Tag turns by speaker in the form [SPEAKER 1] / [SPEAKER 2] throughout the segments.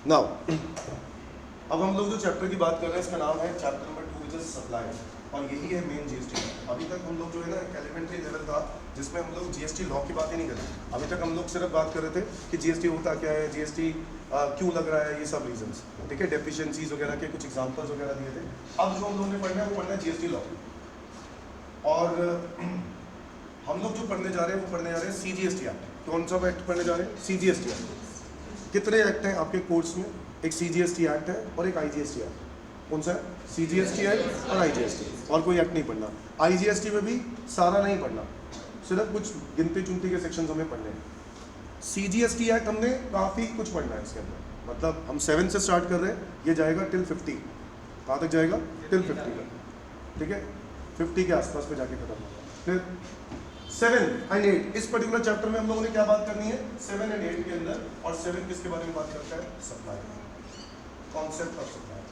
[SPEAKER 1] Now अब हम लोग जो चैप्टर की बात कर रहे हैं इसका नाम है chapter number 2 which is supply, और यही है मेन जीएसटी। अभी तक हम लोग जो है ना एलिमेंट्री लेवल था जिसमें हम लोग जीएसटी लॉ की बात ही नहीं कर रहे। अभी तक हम लोग सिर्फ बात कर रहे थे कि जीएसटी होता क्या है, जीएसटी क्यों लग रहा है, ये सब रीजंस, ठीक है, डेफिशिएंसीज वगैरह के कुछ एग्जांपल्स वगैरह दिए थे। अब जो हम लोगों ने पढ़ना है वो पढ़ना है जीएसटी लॉ, और हम लोग जो पढ़ने जा रहे हैं वो पढ़ने जा रहे हैं सीजीएसटी एक्ट। कौन सा एक्ट पढ़ने जा रहे हैं? CGST act. कितने एक्ट हैं आपके कोर्स में? एक सीजीएसटी एक्ट है और एक आईजीएसटी एक्ट। कौन सा है? सीजीएसटी एक्ट और आईजीएसटी, और कोई एक्ट नहीं पढ़ना। आईजीएसटी में भी सारा नहीं पढ़ना, सिर्फ कुछ गिनती चुनती के सेक्शन हमें पढ़ने हैं। सीजीएसटी एक्ट हमने काफ़ी कुछ पढ़ना है इसके अंदर, मतलब हम 7 से स्टार्ट कर रहे हैं, ये जाएगा टिल 50। कहाँ तक जाएगा? टिल 50 का, ठीक है, 50 के आसपास पे जाके खत्म होगा। फिर 7 और 8 इस पर्टिकुलर चैप्टर में हम लोगों ने क्या बात करनी है? 7 और 8 के अंदर। और 7 किसके बारे में बात करता है? Supply, concept of supply.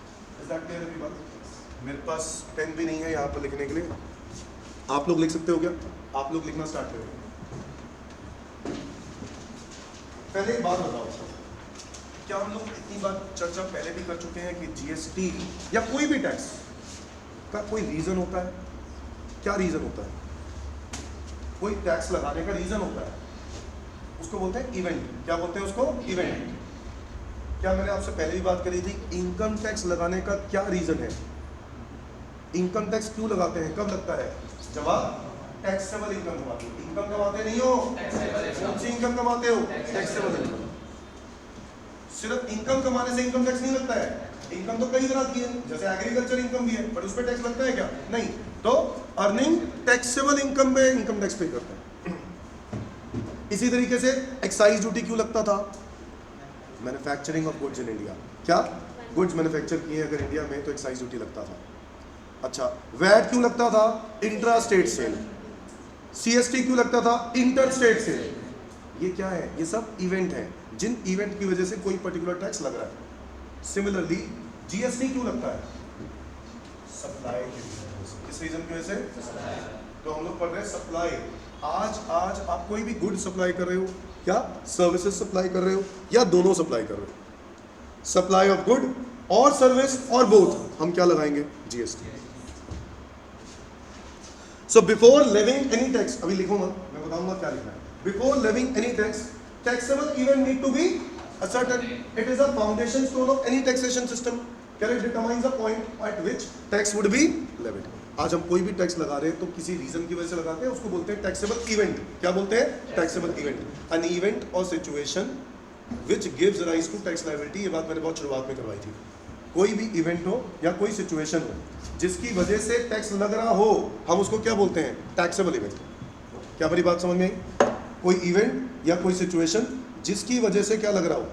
[SPEAKER 1] Is that clear everyone? मेरे पास पेन भी नहीं है यहाँ पर लिखने के लिए, आप लोग लिख सकते हो क्या? आप लोग लिखना स्टार्ट करें। पहले एक बात बताओ, क्या हम लोग इतनी बार चर्चा पहले भी कर चुके हैं कि जीएसटी या कोई भी टैक्स का कोई रीजन होता है? क्या रीजन होता है? कोई टैक्स लगाने का रीजन होता है, उसको बोलते हैं इवेंट। क्या बोलते हैं उसको? इवेंट। क्या मैंने आपसे पहले भी बात करी थी? इनकम टैक्स लगाने का क्या रीजन है? इनकम टैक्स क्यों लगाते हैं, कब लगता है? जब आप टैक्सेबल इनकम कमाते हो। इनकम कमाते नहीं हो, कौन सी इनकम कमाते हो? Taxable income. सिर्फ इनकम कमाने से इनकम टैक्स नहीं लगता है। इनकम तो कई तरह की है, जैसे एग्रीकल्चर इनकम भी है, पर उस पर टैक्स लगता है क्या? नहीं। तो अर्निंग टैक्सेबल इनकम में इनकम टैक्स पे करता है। इसी तरीके से एक्साइज ड्यूटी क्यों लगता था? Manufacturing of goods in India. क्या गुड्स मैन्युफैक्चर किए अगर इंडिया में तो एक्साइज ड्यूटी लगता था। अच्छा, वैट क्यों लगता था? Intra state sale. सीएसटी क्यों लगता था? Inter state sale. ये क्या है? ये सब इवेंट है, जिन इवेंट की वजह से कोई पर्टिकुलर टैक्स लग रहा है। सिमिलरली जीएसटी क्यों लगता है? सप्लाई के रीजन से। किस रीजन की वजह से? तो हम लोग पढ़ रहे हैं सप्लाई। आज आप कोई भी गुड सप्लाई कर रहे हो, क्या सर्विसेज सप्लाई कर रहे हो, या दोनों सप्लाई कर रहे हो? सप्लाई ऑफ गुड और सर्विस, और बोथ हम क्या लगाएंगे? GST. So before levying any tax, अभी लिखूंगा, मैं बताऊंगा क्या लिखना है। Before levying any tax, taxable event need to be ascertained. It is a foundation stone of any taxation system. It determines the point at which tax would be levied. आज हम कोई भी टैक्स लगा रहे हैं तो किसी रीजन की वजह से लगाते हैं, उसको बोलते हैं टैक्सेबल इवेंट। क्या बोलते हैं? Taxable event. एन इवेंट और situation which gives rise to tax liability. ये बात मैंने बहुत शुरुआत में करवाई थी। कोई भी इवेंट हो या कोई सिचुएशन हो जिसकी वजह से टैक्स लग रहा हो, हम उसको क्या बोलते हैं? Taxable event. क्या मेरी बात समझ में आई? कोई इवेंट या कोई सिचुएशन जिसकी वजह से क्या लग रहा हो?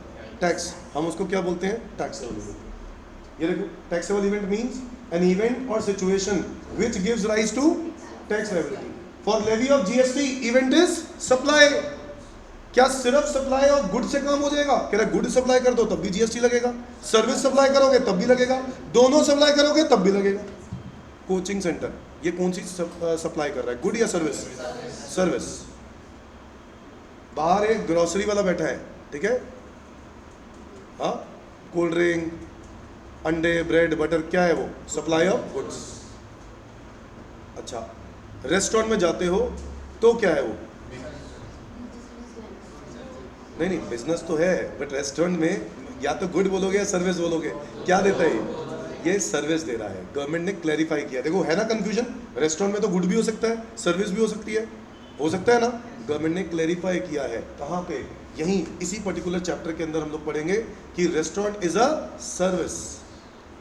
[SPEAKER 1] टैक्स, हम उसको क्या बोलते हैं? Taxable event. ये देखो, taxable event means an event और situation which gives rise to tax liability. For levy of GST event is supply. क्या सिर्फ सप्लाई ऑफ गुड से काम हो जाएगा? कह रहा गुड सप्लाई कर दो तब भी जीएसटी लगेगा, सर्विस सप्लाई करोगे तब भी लगेगा, दोनों सप्लाई करोगे तब भी लगेगा। कोचिंग सेंटर ये कौन सी सप्लाई कर रहा है, गुड या सर्विस? सर्विस। बाहर एक ग्रोसरी वाला बैठा है, ठीक है, हाँ, कोल्ड ड्रिंक, अंडे, ब्रेड, बटर, क्या है वो? Supply of goods. अच्छा, रेस्टोरेंट में जाते हो तो क्या है वो? नहीं, बिजनेस तो है, बट रेस्टोरेंट में या तो गुड बोलोगे या सर्विस बोलोगे। क्या देता है ये? सर्विस दे रहा है। गवर्नमेंट ने क्लैरिफाई किया। देखो है ना कंफ्यूजन, रेस्टोरेंट में तो गुड भी हो सकता है, सर्विस भी हो सकती है, हो सकता है ना। गवर्नमेंट ने क्लैरिफाई किया है। कहाँ पे? यहीं इसी पर्टिकुलर चैप्टर के अंदर हम लोग पढ़ेंगे कि रेस्टोरेंट इज अ सर्विस।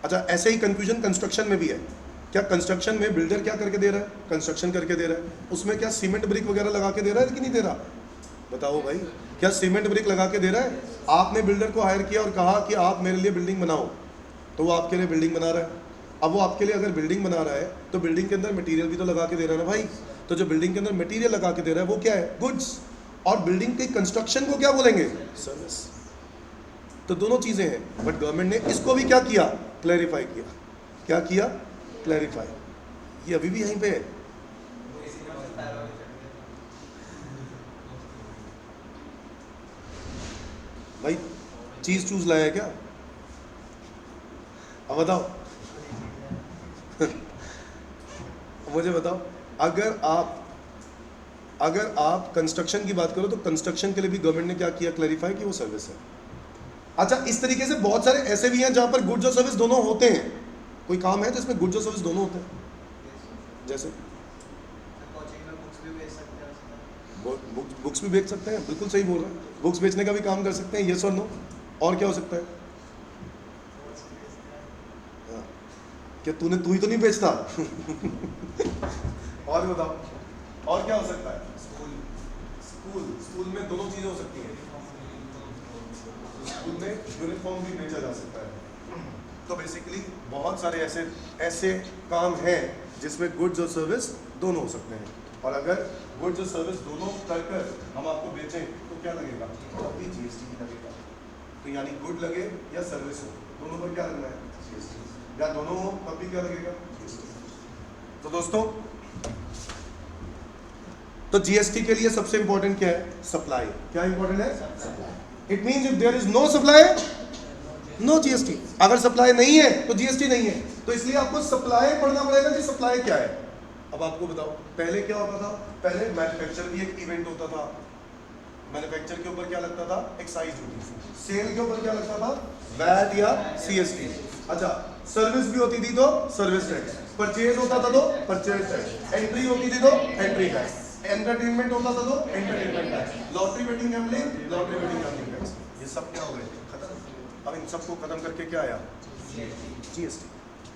[SPEAKER 1] अच्छा, ऐसे ही कंफ्यूजन कंस्ट्रक्शन में भी है। क्या कंस्ट्रक्शन में बिल्डर क्या करके दे रहा है? कंस्ट्रक्शन करके दे रहा है, उसमें क्या सीमेंट ब्रिक वगैरह लगा के दे रहा है कि नहीं दे रहा? बताओ भाई, क्या सीमेंट ब्रिक लगा के दे रहा है? आपने बिल्डर को हायर किया और कहा कि आप मेरे लिए बिल्डिंग बनाओ, तो वो आपके लिए बिल्डिंग बना रहा है। अब वो आपके लिए अगर बिल्डिंग बना रहा है तो बिल्डिंग के अंदर मटेरियल भी तो लगा के दे रहा है ना भाई। तो जो बिल्डिंग के अंदर मटेरियल लगा के दे रहा है वो क्या है? गुड्स। और बिल्डिंग के कंस्ट्रक्शन को क्या बोलेंगे? सर्विस। तो दोनों चीजें हैं, बट गवर्नमेंट ने इसको भी क्या किया? क्लैरिफाई किया। क्या किया? क्लैरिफाई। ये अभी भी यहीं पे है। भाई चीज चूज लाया क्या? अब बताओ मुझे बताओ, अगर आप कंस्ट्रक्शन की बात करो तो कंस्ट्रक्शन के लिए भी गवर्नमेंट ने क्या किया, क्लैरिफाई कि वो सर्विस है। अच्छा, इस तरीके से बहुत सारे ऐसे भी हैं जहां पर गुड्स और सर्विस दोनों होते हैं। कोई काम है जिसमें गुड्स और सर्विस दोनों होते हैं, जैसे बुक्स भी बेच सकते हैं, बिल्कुल सही बोल रहे हैं, बुक्स बेचने का भी काम कर सकते हैं, यस और नो। और क्या हो सकता है? क्या तू ही तो नहीं बेचता और बताओ, और क्या हो सकता है? स्कूल में दोनों चीजें हो सकती हैं। स्कूल में यूनिफॉर्म भी बेचा जा सकता है। तो बेसिकली बहुत सारे ऐसे काम हैं जिसमें गुड्स और सर्विस दोनों हो सकते हैं। और अगर गुड्स और सर्विस दोनों कर हम आपको बेचें तो क्या लगेगा? तब भी जीएसटी ही लगेगा। तो यानी गुड लगे या सर्विस हो, दोनों पर क्या लगना है? जीएसटी। या दोनों हो तब भी क्या लगेगा? जीएसटी। तो दोस्तों, तो जीएसटी के लिए सबसे इंपॉर्टेंट क्या है? सप्लाई। क्या इंपॉर्टेंट है? Supply. It means if there is no supply, no GST. अगर सप्लाई नहीं है तो जीएसटी नहीं है। तो इसलिए आपको सप्लाई पढ़ना पड़ेगा कि सप्लाई क्या है। अब आपको बताओ, पहले क्या होता था? पहले मैन्युफैक्चर भी एक इवेंट होता था। मैन्युफैक्चर के ऊपर क्या लगता था? Excise duty. सेल के ऊपर क्या लगता था? वैट या सीएसटी। अच्छा, सर्विस भी होती थी तो सर्विस टैक्स। परचेज होता था तो परचेज टैक्स। एंट्री होती थी तो एंट्री टैक्स। एंटरटेनमेंट होता था तो entertainment tax. Lottery betting gambling, lottery betting gambling tax. ये सब क्या हो गए? खत्म। अब इन सबको खत्म करके क्या आया? जीएसटी।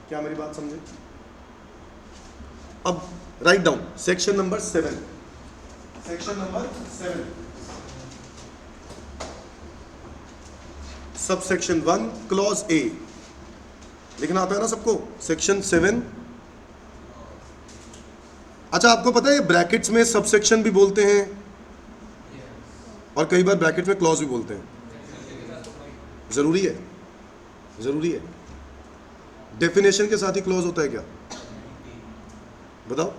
[SPEAKER 1] क्या मेरी बात समझे? अब write down section number 7। Section number 7, sub section 1 clause A. लिखना आता है ना सबको? सेक्शन 7। अच्छा, आपको पता है ब्रैकेट्स में सब सेक्शन भी बोलते हैं और कई बार ब्रैकेट में क्लॉज भी बोलते हैं। जरूरी है, जरूरी है। डेफिनेशन के साथ ही क्लॉज होता है क्या? बताओ।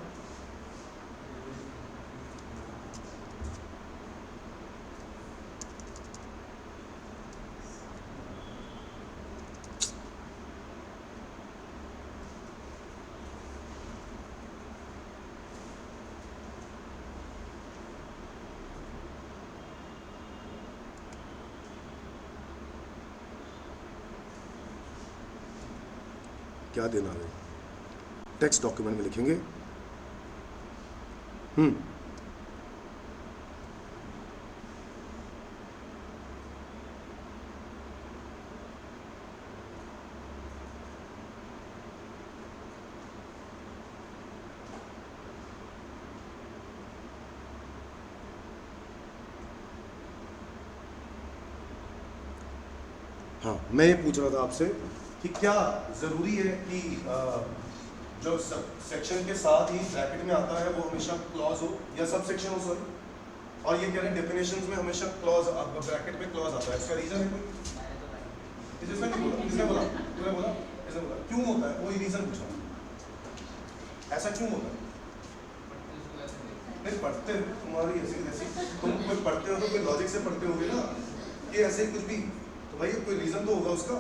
[SPEAKER 1] क्या देना है? टेक्स्ट डॉक्यूमेंट में लिखेंगे। हाँ, मैं ये पूछ रहा था आपसे कि क्या जरूरी है कि जो सब सेक्शन के साथ ही ब्रैकेट में आता है वो हमेशा क्लॉज हो या सब सेक्शन हो? सॉरी। और ये कह रहे हैं डेफिनेशंस में हमेशा क्लॉज, ब्रैकेट में क्लॉज आता है। इसका रीजन है कोई? किसने बोला? किसने बोला? तूने बोला? किसने बोला? क्यों होता है? कोई रीजन पूछा, ऐसा क्यों होता है? नहीं पढ़ते, तुम्हारी ऐसी तुम कोई पढ़ते हो तो कोई लॉजिक से पढ़ते होगे ना, ये ऐसे ही कुछ भी। तो भाई कोई रीजन तो होगा उसका।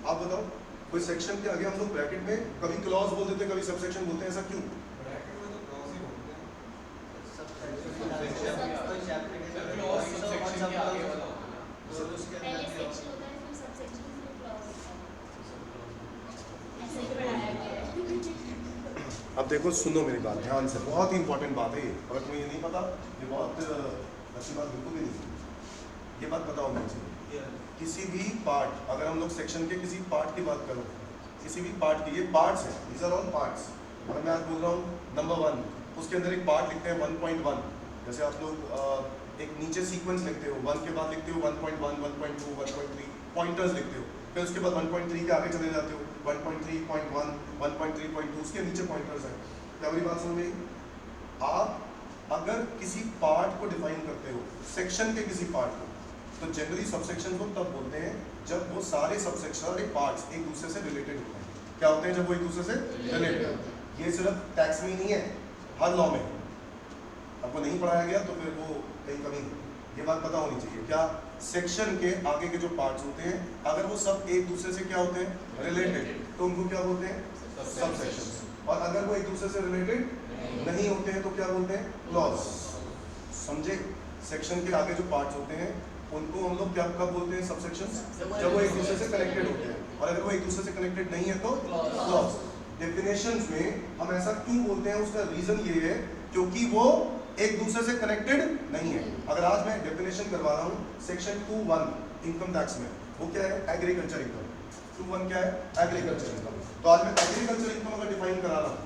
[SPEAKER 1] आप बताओ, कोई सेक्शन के आगे हम लोग ब्रैकेट में कभी क्लॉज बोल देते हैं, कभी सब सेक्शन बोलते हैं, ऐसा क्यों?
[SPEAKER 2] ब्रैकेट में तो क्लॉज ही बोलते हैं।
[SPEAKER 1] अब देखो, सुनो मेरी बात ध्यान से, बहुत ही इंपॉर्टेंट बात है ये। अगर तुम्हें ये नहीं पता, ये बहुत अच्छी बात बिल्कुल भी नहीं। ये बात बताओ मुझे, किसी भी पार्ट, अगर हम लोग सेक्शन के किसी पार्ट की बात करो, किसी भी पार्ट की, ये पार्ट्स हैं, दीज आर ऑल पार्ट्स। अगर मैं आज बोल रहा हूँ नंबर 1, उसके अंदर एक पार्ट लिखते हैं 1.1। जैसे आप लोग एक नीचे सीक्वेंस लिखते हो, 1 के बाद लिखते हो 1.1, 1.2, 1.3, पॉइंटर्स लिखते हो। फिर उसके बाद 1.3 के आगे चले जाते हो, 1.3.1, 1.3.2, उसके नीचे पॉइंटर्स हैं। क्या मेरी बात समझ में आई? आप अगर किसी पार्ट को डिफाइन करते हो, सेक्शन के किसी पार्ट को, तो जनरली सबसेक्शन को तब बोलते हैं जब वो सारे सबसेक्शन और पार्ट्स एक दूसरे से रिलेटेड होते हैं। क्या होते हैं? जब वो एक दूसरे से रिलेटेड। ये सिर्फ टैक्स में ही नहीं है, हर लॉ में। आपको नहीं पढ़ाया गया तो फिर वो कहीं कमी, ये बात पता होनी चाहिए। क्या सेक्शन के आगे के जो पार्ट्स होते हैं अगर वो सब एक दूसरे से क्या होते हैं, रिलेटेड, तो उनको क्या बोलते हैं, सब सेक्शंस। और अगर वो एक दूसरे से रिलेटेड नहीं होते हैं तो क्या बोलते हैं, क्लॉज। समझे? सेक्शन के आगे जो पार्ट्स होते हैं उनको हम लोग क्या कब बोलते हैं, सब सेक्शंस, जब वो एक दूसरे से कनेक्टेड होते हैं। और अगर वो एक दूसरे से कनेक्टेड नहीं है तो क्लॉज। डेफिनेशंस में हम ऐसा क्यों बोलते हैं, उसका रीजन ये है क्योंकि वो एक दूसरे से कनेक्टेड नहीं है। अगर आज मैं डेफिनेशन करवा रहा हूँ सेक्शन 2(1) इनकम टैक्स में, वो क्या है, एग्रीकल्चर इनकम। 2(1) क्या है, एग्रीकल्चर इनकम। तो आज मैं एग्रीकल्चर इनकम अगर डिफाइन करा रहा हूँ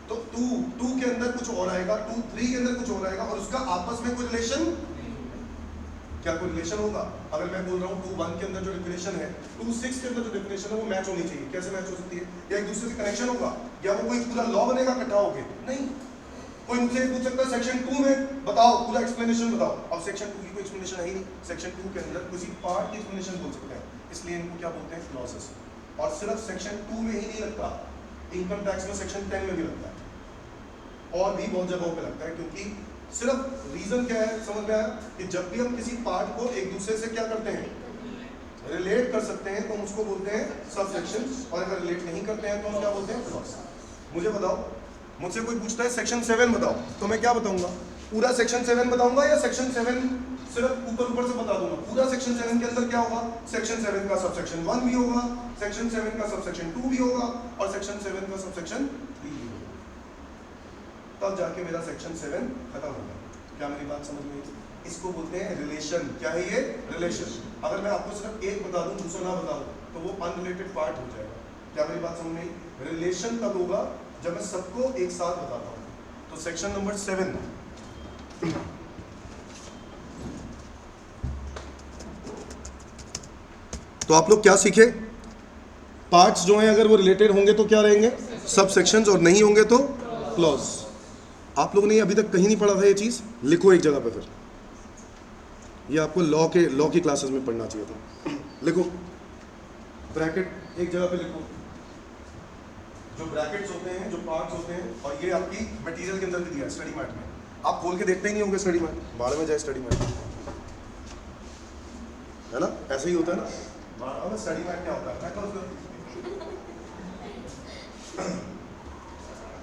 [SPEAKER 1] तो 2 के अंदर कुछ और आएगा, 2(3) के अंदर कुछ और आएगा, और उसका आपस में कोई रिलेशन, क्या कोई रिलेशन होगा? अगर मैं बोल रहा हूँ 2(1) के अंदर जो डेफिनेशन है 2(6) के अंदर जो डेफिनेशन है वो मैच होनी चाहिए। कैसे मैच हो सकती है? या एक दूसरे से कनेक्शन होगा, या वो कोई पूरा लॉ बनेगा इकट्ठा होके? नहीं। कोई मुझसे पूछ सकता है सेक्शन 2 में बताओ, पूरा एक्सप्लेनेशन बताओ। अब सेक्शन 2 की कोई एक्सप्लेनेशन है ही नहीं। सेक्शन 2 के अंदर किसी पार्ट की एक्सप्लेनेशन बोल सकते हैं, इसलिए इनको क्या बोलते हैं, क्लॉजेस। और सिर्फ सेक्शन 2 में ही नहीं लगता, इनकम टैक्स में सेक्शन 10 में भी लगता है और भी बहुत जगहों पे लगता है। क्योंकि सिर्फ रीजन क्या है, समझ में आया, कि जब भी हम किसी पार्ट को एक दूसरे से क्या करते हैं, रिलेट कर सकते हैं, तो हम उसको बोलते हैं सब सेक्शन। और अगर रिलेट नहीं करते हैं तो हम क्या बोलते हैं, क्लॉज। मुझे बताओ, मुझसे कोई पूछता है सेक्शन 7 बताओ, तो मैं क्या बताऊंगा, पूरा सेक्शन 7 बताऊंगा या सेक्शन 7 सिर्फ ऊपर से बता दूंगा? पूरा सेक्शन 7 के अंदर क्या होगा, सेक्शन 7 का सबसेक्शन 1 भी होगा, सेक्शन 7 का सबसेक्शन 2 भी होगा, और सेक्शन 7 का सबसेक्शन 3 भी होगा। तब जाके मेरा सेक्शन 7 खत्म होगा। क्या मेरी बात समझ में आई? इसको बोलते हैं रिलेशन। क्या है ये, रिलेशन। अगर मैं आपको सिर्फ एक बता दूं, दूसरा ना बता दूं, तो वो अनरिलेटेड पार्ट हो जाएगा। क्या मेरी बात समझ में आई? रिलेशन तब होगा जब मैं सबको एक साथ बताता हूं। तो सेक्शन नंबर 7, तो आप लोग क्या सीखे, पार्ट्स जो हैं अगर वो रिलेटेड होंगे तो क्या रहेंगे, सब सेक्शंस, और नहीं होंगे तो क्लॉज। आप लोगों ने अभी तक कहीं नहीं पढ़ा था ये चीज, लिखो एक जगह पे। फिर ये आपको लॉ की क्लासेस में पढ़ना चाहिए था। लिखो, ब्रैकेट एक जगह पे लिखो, जो ब्रैकेट्स होते हैं, जो पार्ट्स होते हैं, और ये आपकी मटेरियल के अंदर भी दिया है स्टडी मैट में। आप खोल के देखते ही नहीं होंगे स्टडी मैट, बाहर में जाए स्टडी मैट, है ना, ऐसे ही होता है ना। अब स्टडी मैट क्या होता है,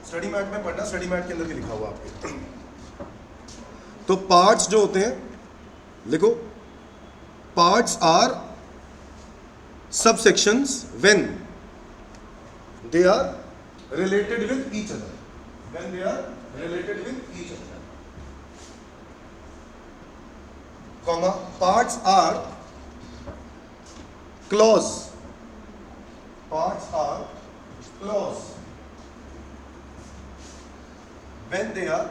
[SPEAKER 1] स्टडी मैट में पढ़ना, स्टडी मैट के अंदर भी लिखा हुआ आपके। तो पार्ट्स जो होते हैं, लिखो, parts are subsections when they are related with each other, when they are related with each other, comma, parts are clause, parts are clause when they are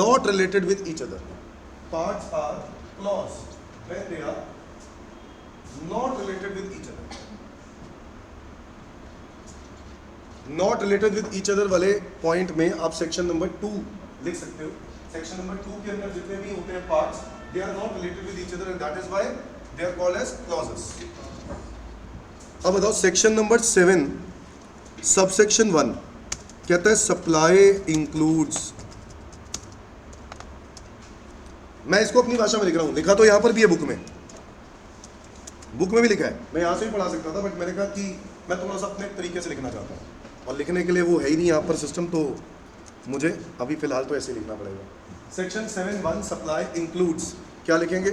[SPEAKER 1] not related with each other. Parts are clause when they are not related with each other. Not related with each other वाले point में आप section number 2 लिख सकते हो। Section number 2 के अंदर जितने भी होते हैं parts, they are not related with each other, and that is why they are called as clauses. अब बताओ सेक्शन नंबर 7 सबसेक्शन 1 कहता है सप्लाई इंक्लूड्स, मैं इसको अपनी भाषा में लिख रहा हूं, लिखा तो यहां पर भी है बुक में भी लिखा है, मैं यहां से भी पढ़ा सकता था, बट मैंने कहा कि मैं थोड़ा सा अपने तरीके से लिखना चाहता हूँ, और लिखने के लिए वो है ही नहीं यहाँ पर सिस्टम, तो मुझे अभी फिलहाल तो ऐसे लिखना पड़ेगा। सेक्शन 7(1) सप्लाई इंक्लूड्स, क्या लिखेंगे,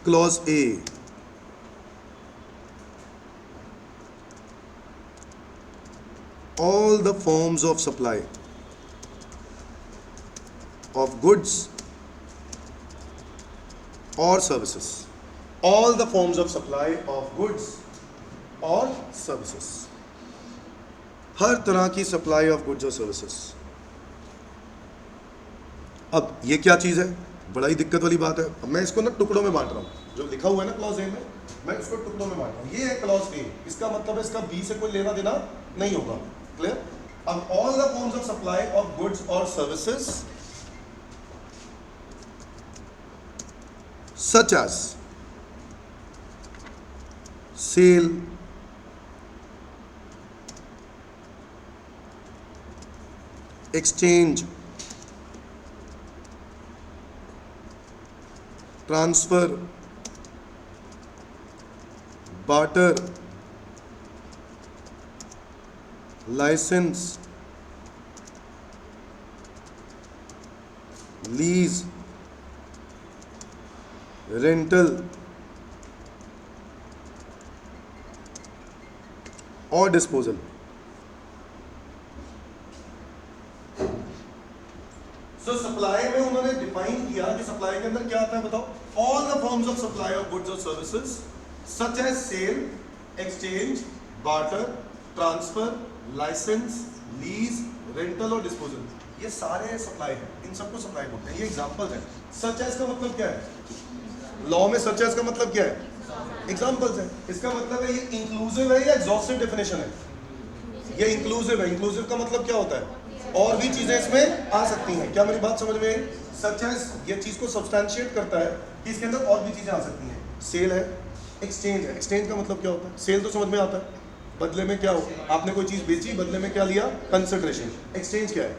[SPEAKER 1] clause A, all the forms of supply of goods or services, all the forms of supply of goods or services, हर तरह की सप्लाई ऑफ गुड्स और सर्विसेज। अब ये क्या चीज है, बड़ा ही दिक्कत वाली बात है। अब मैं इसको ना टुकड़ों में बांट रहा हूं, जो लिखा हुआ है ना क्लॉज ए में, मैं इसको टुकड़ों में बांट रहा हूं। ये है क्लॉज ए, इसका मतलब है इसका बी से कोई लेना देना नहीं होगा, क्लियर। अब all the forms of supply of goods और services such as sale, exchange, transfer, barter, licence, lease, rental और डिस्पोजल। सो सप्लाई में उन्होंने डिफाइन किया कि सप्लाई के अंदर क्या आता है, बताओ। All the forms of supply of goods और services such as sale, exchange, barter, transfer, license, lease, rental और डिस्पोजल, ये सारे सप्लाई हैं, इन सबको सप्लाई बोलते हैं। ये एग्जांपल्स हैं। सच एज का मतलब क्या है? लॉ में सच एज का मतलब क्या है? एग्जांपल्स है। इसका मतलब है ये इंक्लूसिव है या एग्जॉस्टिव डेफिनेशन है? ये इंक्लूसिव है। इंक्लूसिव का मतलब क्या होता है? और भी चीजें इसमें आ सकती हैं। क्या मेरी बात समझ में आई? सच एज ये चीज को सब्सटैंशिएट करता है कि इसके अंदर और भी चीजें आ सकती हैं। सेल है, एक्सचेंज है। एक्सचेंज का मतलब क्या होता है? सेल तो समझ में आता है, बदले में क्या हो, आपने कोई चीज बेची, बदले में क्या लिया? कंसिडरेशन। एक्सचेंज क्या है?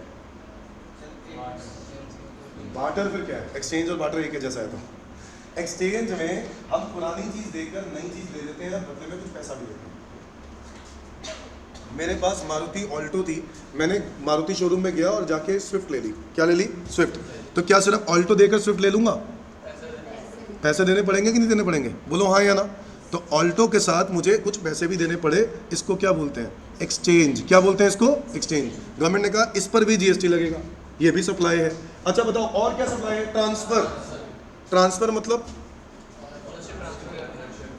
[SPEAKER 1] बार्टर फिर क्या है? एक्सचेंज और बार्टर एक ही जैसा है। तो एक्सचेंज में हम पुरानी चीज देकर नई चीज ले लेते हैं, बदले में कुछ पैसा भी देते हैं। मेरे पास मारुति ऑल्टो थी, मैंने मारुति शोरूम में गया और जाके स्विफ्ट ले ली। क्या ले ली? स्विफ्ट। तो क्या सिर्फ ऑल्टो देकर स्विफ्ट ले लूंगा? पैसे देने पड़ेंगे कि नहीं देने पड़ेंगे? बोलो हाँ या ना। तो ऑल्टो के साथ मुझे कुछ पैसे भी देने पड़े। इसको क्या बोलते हैं? एक्सचेंज। क्या बोलते हैं इसको? एक्सचेंज। गवर्नमेंट ने कहा इस पर भी जीएसटी लगेगा, ये भी सप्लाई है। अच्छा बताओ और क्या सप्लाई है? ट्रांसफर। ट्रांसफर मतलब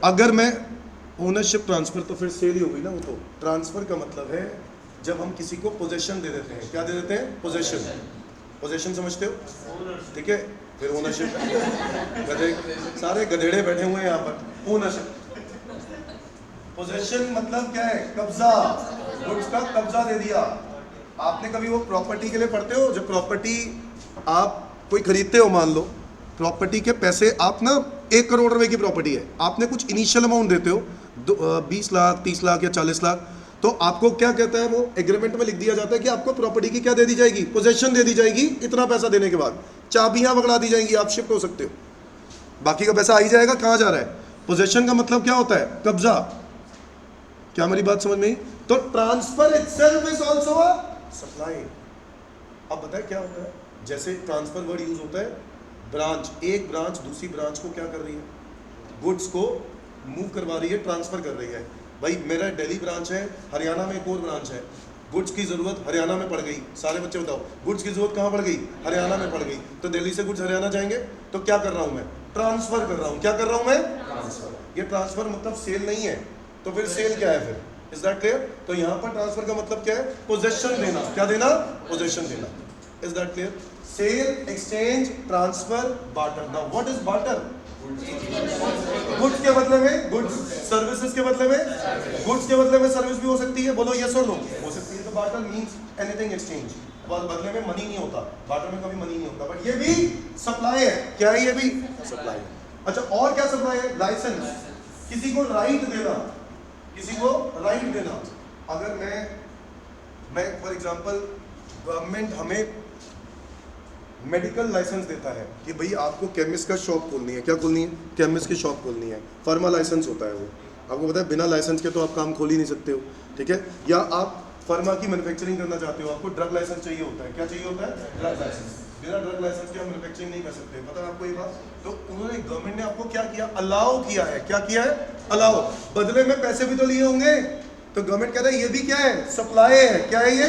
[SPEAKER 1] अगर मैं ओनरशिप ट्रांसफर, तो फिर सेल ही हो गई ना वो। तो ट्रांसफर का मतलब है जब हम किसी को पोजेशन दे देते हैं। क्या दे देते हैं? पोजेशन। पोजेशन समझते हो? ठीक है, फिर ओनरशिप। गधे सारे गधेड़े बैठे हुए हैं यहाँ पर। ओनरशिप, पोजेशन मतलब क्या है? कब्जा। गुड्स का कब्जा दे दिया। आपने कभी वो प्रॉपर्टी के लिए पढ़ते हो, जब प्रॉपर्टी आप कोई खरीदते हो, मान लो प्रॉपर्टी के पैसे आप ना 1 करोड़ रुपए की प्रॉपर्टी है, आपने कुछ इनिशियल अमाउंट देते हो 20 लाख, 30 लाख या 40 लाख, तो आपको क्या कहता है, वो एग्रीमेंट में लिख दिया जाता है कि आपको प्रॉपर्टी की क्या दे दी जाएगी? पोजेशन दे दी जाएगी। इतना पैसा देने के बाद चाबियां पकड़ा दी जाएंगी, आप शिफ्ट हो सकते हो। बाकी का पैसा आ ही जाएगा। कहाँ जा रहा है? पोजेशन का मतलब क्या होता है? कब्जा। क्या मेरी बात समझ में आई? तो transfer itself is also a supply. अब बताए क्या होता है? जैसे ट्रांसफर वर्ड यूज होता है, ब्रांच, एक ब्रांच दूसरी ब्रांच को क्या कर रही है? गुड्स को मूव करवा रही है, ट्रांसफर कर रही है। भाई मेरा दिल्ली ब्रांच है, हरियाणा में एक और ब्रांच है, गुड्स की जरूरत हरियाणा में पड़ गई। सारे बच्चे बताओ, गुड्स की जरूरत कहाँ पड़ गई? हरियाणा में पड़ गई। तो दिल्ली से गुड्स हरियाणा जाएंगे, तो क्या कर रहा हूँ मैं? ट्रांसफर कर रहा हूँ। क्या कर रहा हूँ मैं? ट्रांसफर। ये ट्रांसफर मतलब सेल नहीं है। तो फिर सेल क्या है फिर? Is that clear? तो यहाँ पर ट्रांसफर का मतलब क्या है? पोजेशन देना। क्या देना? पोजेशन देना। Is that clear? Sale, exchange, transfer, barter. Now what is barter? Goods के बदले में गुड्स, सर्विसेज के बदले में गुड्स, के बदले में सर्विस भी हो सकती है। बोलो यस और नो? हो सकती है। तो बार्टर मींस एनीथिंग एक्सचेंज। बदले में मनी नहीं होता, बार्टर में कभी मनी नहीं होता, बट ये भी सप्लाई है। क्या है? ये भी सप्लाई है। अच्छा और क्या सप्लाई है? लाइसेंस। किसी को राइट देना, किसी को राइट देना। अगर मैं फॉर एग्जांपल, गवर्नमेंट हमें मेडिकल लाइसेंस देता है कि भाई आपको केमिस्ट का शॉप खोलनी है। क्या खोलनी है? केमिस्ट की शॉप खोलनी है। फार्मा लाइसेंस होता है वो, आपको पता है बिना लाइसेंस के तो आप काम खोल ही नहीं सकते हो। ठीक है, या आप फार्मा की मैन्युफैक्चरिंग करना चाहते हो, आपको ड्रग लाइसेंस चाहिए होता है। क्या चाहिए होता है? Drug licence. बिना ड्रग लाइसेंस के आप मैन्युफैक्चरिंग नहीं कर सकते, पता है आपको ये बात? तो उन्होंने, गवर्नमेंट ने आपको क्या किया? अलाउ किया है। क्या किया है? अलाउ। बदले में पैसे भी तो लिए होंगे। तो गवर्नमेंट कहता है ये भी क्या है? सप्लाई है। क्या है ये?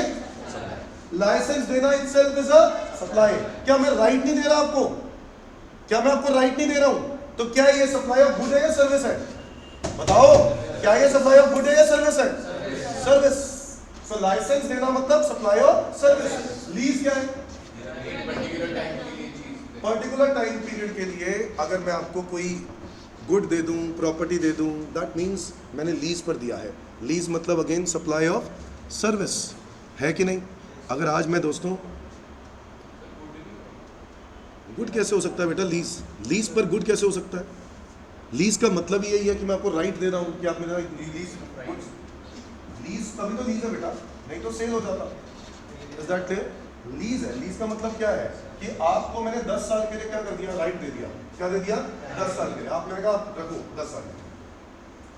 [SPEAKER 1] लाइसेंस देना इटसेल्फ इज अ सप्लाई। क्या मैं राइट नहीं दे रहा आपको? क्या मैं आपको राइट नहीं दे रहा हूं? तो क्या ये सप्लाई ऑफ गुड है या सर्विस है? बताओ, क्या ये सप्लाई ऑफ गुड है या सर्विस है? सर्विस। सो लाइसेंस देना मतलब सप्लाई ऑफ सर्विस। लीज क्या है? पर्टिकुलर टाइम पीरियड के लिए अगर मैं आपको कोई गुड दे दूं, प्रॉपर्टी दे दूं, दैट मीन्स मैंने लीज पर दिया है। लीज मतलब अगेन सप्लाई ऑफ सर्विस, है कि नहीं? अगर आज मैं दोस्तों, गुड कैसे हो सकता है बेटा? लीज पर गुड कैसे हो सकता है? लीज का मतलब यही है कि मैं आपको राइट दे रहा हूं कि आप मेरा लीज तभी तो लीज है बेटा, नहीं तो सेल हो जाता। Is that clear? लीज है। लीज का मतलब क्या है कि आपको मैंने 10 साल के लिए क्या कर दिया, राइट दे दिया। क्या दे दिया? 10 साल के लिए। आप मैंने कहा आप रखो 10 साल के लिए,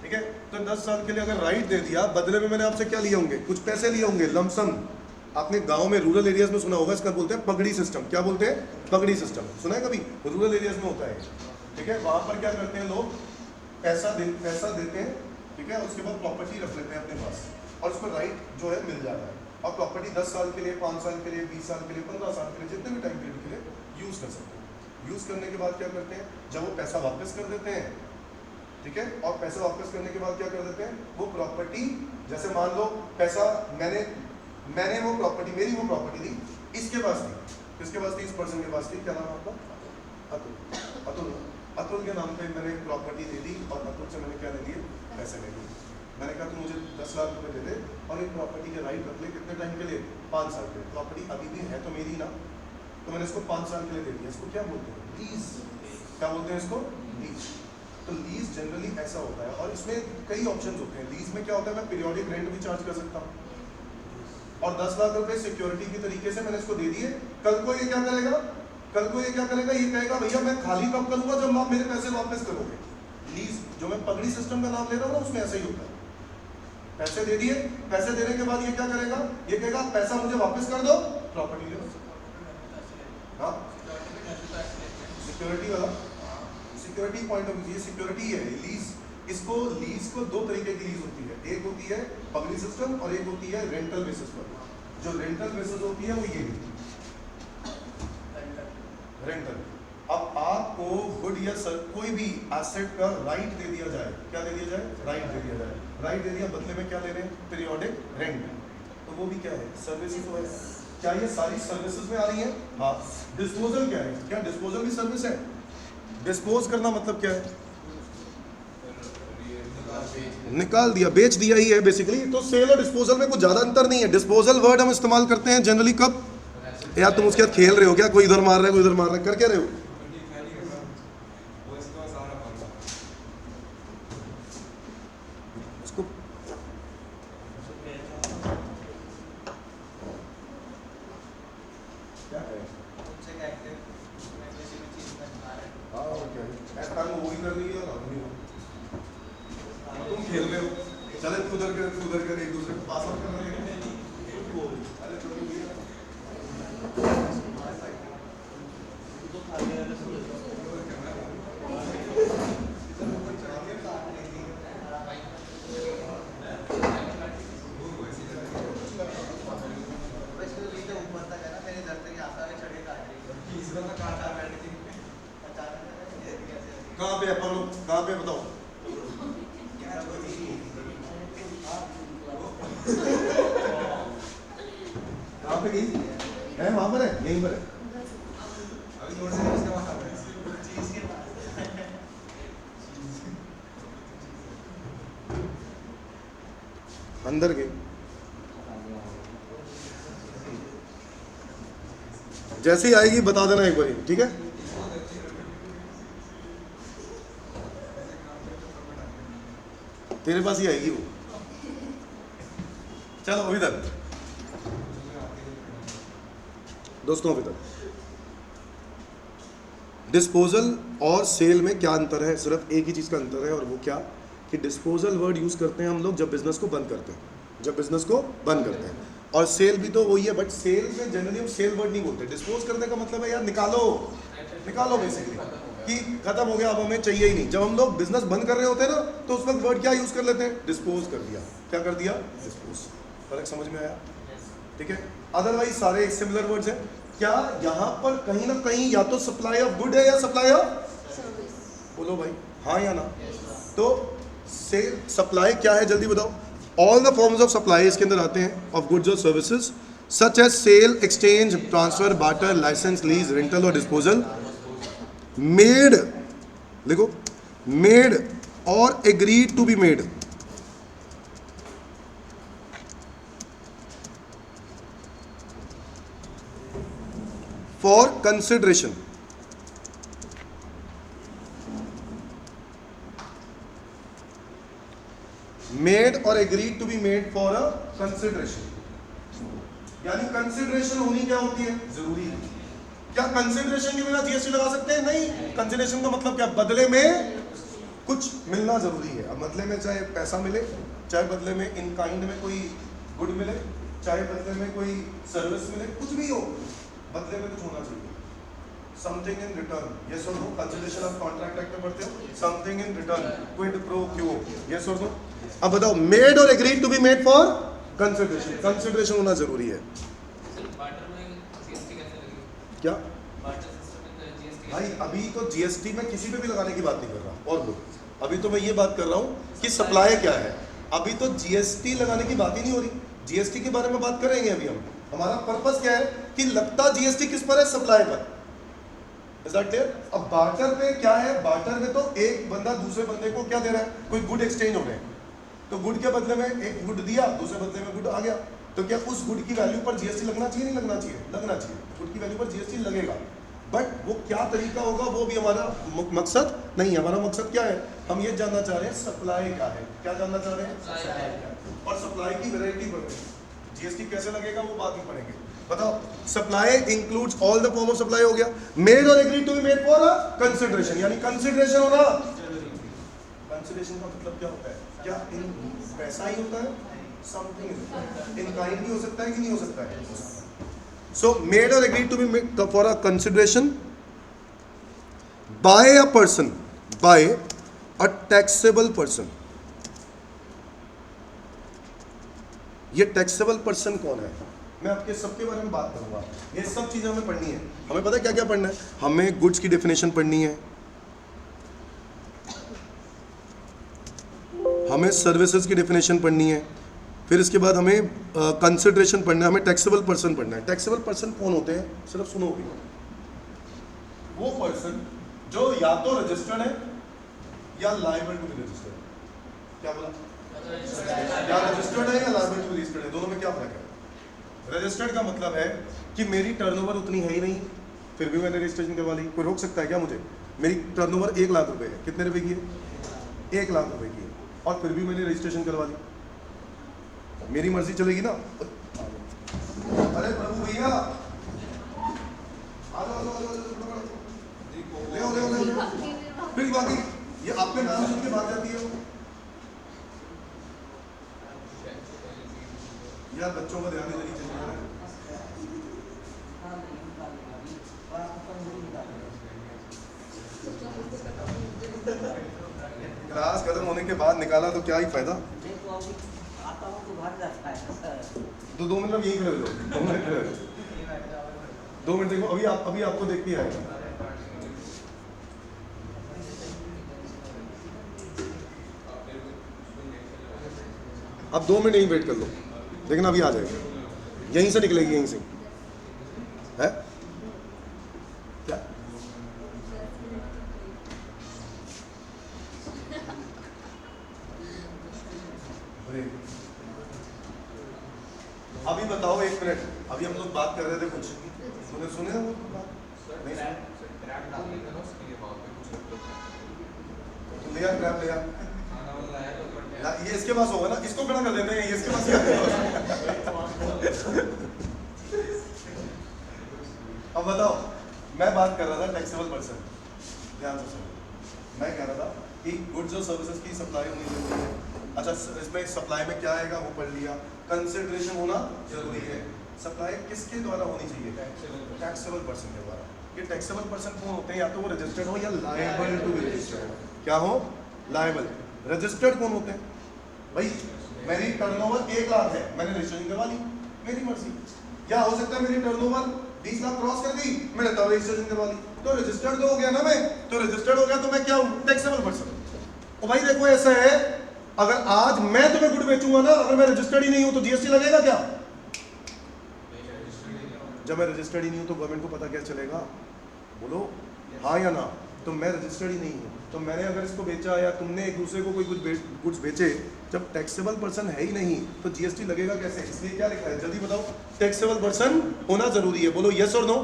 [SPEAKER 1] ठीक है। तो 10 साल के लिए अगर राइट दे दिया, बदले में मैंने आपसे क्या लिए होंगे? कुछ पैसे लिए होंगे, लमसम। आपने गांव में रूरल एरियाज में सुना होगा, इसका बोलते हैं पगड़ी सिस्टम। क्या बोलते हैं? पगड़ी सिस्टम। सुना है कभी? रूरल एरियाज में होता है, ठीक है। वहां पर क्या करते हैं लोग, पैसा देते हैं, ठीक है। उसके बाद प्रॉपर्टी रख लेते हैं अपने पास, और उसको राइट जो है मिल जाता है। और प्रॉपर्टी 10 साल के लिए, 5 साल के लिए, 20 साल के लिए, 15 साल के लिए, जितने भी टाइम पीरियड के लिए यूज कर सकते हैं। यूज करने के बाद क्या करते हैं, जब वो पैसा वापस कर देते हैं, ठीक है। और पैसा वापस करने के बाद क्या कर देते हैं, वो प्रॉपर्टी, जैसे मान लो पैसा मैंने वो प्रॉपर्टी, मेरी वो प्रॉपर्टी थी, इसके पास थी, किसके पास थी? इस पर्सन के पास थी। क्या नाम है आपका? अतुल। अतुल के नाम पे मैंने प्रॉपर्टी दे दी, और अतुल से मैंने क्या ले लिए? पैसे ले लिए। मैंने कहा तू मुझे 10 लाख रुपए दे दे और एक प्रॉपर्टी के राइट रख ले। कितने टाइम के लिए? 5 साल के लिए। प्रॉपर्टी अभी भी है तो मेरी ना, तो मैंने इसको 5 साल के लिए दे दिया। इसको क्या बोलते हैं? लीज। क्या बोलते हैं इसको? लीज। तो लीज जनरली ऐसा होता है, और इसमें कई ऑप्शंस होते हैं। लीज में क्या होता है, मैं पीरियोडिक रेंट भी चार्ज कर सकता हूँ, और 10 लाख रुपए सिक्योरिटी की तरीके से मैंने इसको दे दिए। कल को ये क्या करेगा? ये कहेगा भैया मैं खाली कब करूंगा, जब आप मेरे पैसे वापस करोगे। लीज जो मैं पगड़ी सिस्टम का नाम ले रहा हूँ ना, उसमें ऐसा ही होता है। पैसे दे दिए, पैसे देने के बाद ये क्या करेगा? ये कहेगा पैसा मुझे वापस कर दो, प्रॉपर्टी ले लो। हाँ, सिक्योरिटी वाला, सिक्योरिटी पॉइंट ऑफ व्यू, ये सिक्योरिटी है लीज। इसको लीज को 2 तरीके की लीज होती है। एक होती है पगड़ी सिस्टम, और एक होती है रेंटल बेसिस पर। जो रेंटल बेसिस होती है वो ये रेंटल। अब आपको गुड या कोई भी एसेट का राइट दे दिया जाए। क्या दे दिया जाए? राइट दे दिया जाए। राइट दे दिया, बदले में क्या ले रहे हैं? Periodic rent. तो वो भी क्या है? सर्विसेज है। क्या ये सारी सर्विसेज में आ रही है? हाँ। डिस्पोजल क्या है? क्या डिस्पोजल भी सर्विस है? डिस्पोज करना मतलब क्या है? निकाल दिया, बेच दिया ही है बेसिकली। तो सेल और डिस्पोजल में कुछ ज्यादा अंतर नहीं है। डिस्पोजल वर्ड हम इस्तेमाल करते हैं जनरली कब? यार तुम उसके साथ खेल रहे हो क्या? कोई इधर मार रहा है, कोई इधर मार रहा है, कर क्या रहे हो? उसको क्या है? ऐसा वो ही कर रही है, तुम खेल रहे हो। चले तू उधर कर, एक दूसरे को पास आउट कर रहे हैं। कहाँ पे है अपन लोग? कहाँ पे बताओ? कहाँ पे गई है? वहां पर है, यहीं पर है। अंदर गई। जैसे ही आएगी बता देना एक बार, ठीक है? तेरे पास ही आएगी वो। चलो अभी तक दोस्तों, अभी तक डिस्पोजल और सेल में क्या अंतर है? सिर्फ एक ही चीज का अंतर है, और वो क्या कि डिस्पोजल वर्ड यूज करते हैं हम लोग जब बिजनेस को बंद करते हैं, और सेल भी तो वही है, बट सेल में जनरली हम सेल वर्ड नहीं बोलते। डिस्पोज करने का मतलब है यार निकालो बेसिकली, कि खत्म हो गया, अब हमें चाहिए ही नहीं। जब हम लोग बिजनेस बंद कर रहे होते हैं ना, तो उस वक्त वर्ड क्या यूज कर लेते हैं? डिस्पोज कर दिया। क्या कर दिया? डिस्पोज। फर्क समझ में आया? ठीक है। अदरवाइज सारे सिमिलर वर्ड्स हैं। क्या यहाँ पर कहीं ना कहीं या तो सप्लाई ऑफ गुड है या सप्लाई ऑफ सर्विस? बोलो भाई, हाँ या ना? तो सेल सप्लाई क्या है, जल्दी बताओ। All the forms of supply इसके अंदर आते हैं, ऑफ गुड्स और services, such as sale, exchange, transfer, barter, licence, lease, rental और डिस्पोजल। मेड, देखो, मेड और agreed to be made, for consideration, made और agreed to be made for a consideration. यानी कंसिडरेशन होनी क्या होती है, जरूरी है। क्या कंसिडरेशन के बिना जीएसटी लगा सकते हैं? नहीं। कंसिडरेशन का मतलब क्या, बदले में कुछ मिलना जरूरी है। अब बदले में चाहे पैसा मिले, चाहे बदले में इन काइंड में कोई गुड मिले, चाहे बदले में कोई सर्विस मिले, कुछ भी हो, बदले में कुछ होना चाहिए। समथिंग इन रिटर्न, यस और no. Consideration of contract act में पढ़ते हो, something in return, quid pro quo, yes और नो। अब बताओ, मेड और agreed to be made for consideration, consideration होना जरूरी है। क्या भाई, अभी तो जीएसटी में किसी पे भी लगाने की बात नहीं कर रहा, और बोलो, अभी तो मैं ये बात कर रहा हूँ कि सप्लाई क्या है। अभी तो जीएसटी लगाने की बात ही नहीं हो रही, जीएसटी के बारे में बात करेंगे अभी हम। हमारा पर्पस क्या है कि लगता जीएसटी किस पर है, सप्लाई पर। Is that clear? अब बार्टर पे क्या है, बार्टर में तो एक बंदा दूसरे बंदे को क्या दे रहा है, कोई गुड एक्सचेंज हो रहे हैं, तो गुड के बदले में एक गुड दिया, दूसरे बदले में गुड आ गया, तो क्या उस गुड की वैल्यू पर जीएसटी लगना चाहिए, नहीं लगना चाहिए? लगना चाहिए, गुड की वैल्यू पर जीएसटी लगेगा। बट वो क्या तरीका होगा, वो भी हमारा मकसद नहीं है। हमारा मकसद क्या है, हम ये जानना चाह रहे हैं सप्लाई क्या है। क्या जानना चाह रहे हैं? सप्लाई क्या है। और सप्लाई की वैरायटी बढ़ रही है, जीएसटी कैसे लगेगा वो बात ही पड़ेंगे। बताओ, supply includes all the form of supply हो गया। मेड और agreed to be made for consideration, यानी कंसिडरेशन होना। कंसिडरेशन का मतलब क्या होता है? क्या इन पैसा ही होता है? समथिंग इन काइंड भी हो सकता है कि नहीं हो सकता है? So made or agreed to be made for a consideration by a person, by a taxable person. ये टैक्सेबल पर्सन कौन है, मैं आपके सबके बारे में बात करूंगा। ये सब चीजें हमें पढ़नी है। हमें पता है क्या क्या पढ़ना है? हमें गुड्स की डेफिनेशन पढ़नी है, हमें सर्विसेज की डेफिनेशन पढ़नी है, फिर इसके बाद हमें कंसिडरेशन पढ़ना है, हमें टैक्सेबल पर्सन पढ़ना है। टैक्सेबल पर्सन कौन होते हैं, सिर्फ सुनोगे, वो पर्सन जो या तो रजिस्टर्ड है या लायबल टू बी रजिस्टर्ड। क्या बोला? या रजिस्टर्ड है या लायबल टू बी रजिस्टर्ड है, दोनों में क्या फर्क है? रजिस्टर्ड का मतलब है कि मेरी टर्नओवर उतनी है ही नहीं, फिर भी मैंने रजिस्ट्रेशन करवा ली। कोई रोक सकता है क्या मुझे? मेरी टर्नओवर 1 लाख रुपए है, कितने रुपए की है? 1 लाख रुपए की है, और फिर भी मैंने रजिस्ट्रेशन करवा ली। मेरी मर्जी चलेगी ना? अरे प्रभु भैया, ले फिर बाकी ये आपके नाम सुन के बात जाती है। यार बच्चों का ध्यान नहीं चाहिए। क्लास खत्म होने के बाद निकाला तो क्या ही फायदा। तो 2 मिनट यही खड़े हो जाओ, 2 मिनट खड़े हो जाओ। 2 मिनट देखो, अभी आपको देख के आएगा। अब 2 मिनट यहीं वेट कर लो, लेकिन अभी आ जाएगा, यहीं से निकलेगी, यहीं से है क्या? अभी बताओ, 1 मिनट, अभी हम लोग बात कर रहे थे कुछ, सुने वो बात नहीं? लिया ट्रैप लिया, ये इसके पास होगा ना, इसको खड़ा कर देते हैं, ये इसके पास। अब बताओ, मैं बात कर रहा था टैक्सेबल पर्सन, ध्यान से सुनो। मैं कह रहा था कि गुड्स और सर्विसेज की सप्लाई होनी जरूरी है। अच्छा, इसमें सप्लाई में क्या आएगा वो पढ़ लिया। कंसिडरेशन होना जरूरी है। सप्लाई किसके द्वारा होनी चाहिए? टैक्सेबल पर्सन के द्वारा। ये टैक्सेबल पर्सन कौन होते हैं? या तो वो रजिस्टर्ड हो या लायबल टू बी रजिस्टर्ड। क्या हो? लायबल। रजिस्टर्ड कौन होते हैं? भाई मेरी टर्नओवर 1 लाख है, मैंने रजिस्ट्रेशन करवा ली, मेरी मर्जी। क्या हो सकता है मेरी टर्नओवर 20 लाख क्रॉस कर दी, मैंने तब रजिस्ट्रेशन करवा ली, तो रजिस्टर्ड हो गया ना मैं। तो रजिस्टर्ड हो गया तो मैं क्या हूँ? Taxable person. और भाई देखो ऐसा है, अगर आज मैं तुम्हें गुड बेचूंगा ना, अगर मैं रजिस्टर्ड ही नहीं हूं तो जीएसटी लगेगा क्या? जब मैं रजिस्टर्ड ही नहीं हूं तो गवर्नमेंट को पता क्या चलेगा? बोलो हाँ या ना। तो मैं रजिस्टर्ड ही नहीं हूं, तो मैंने अगर इसको बेचा या तुमने एक दूसरे को कोई गुड्स बेचे, जब टैक्सेबल पर्सन है ही नहीं तो जीएसटी लगेगा कैसे? इसलिए क्या लिखा है जल्दी बताओ? टैक्सेबल पर्सन होना जरूरी है। बोलो यस और नो।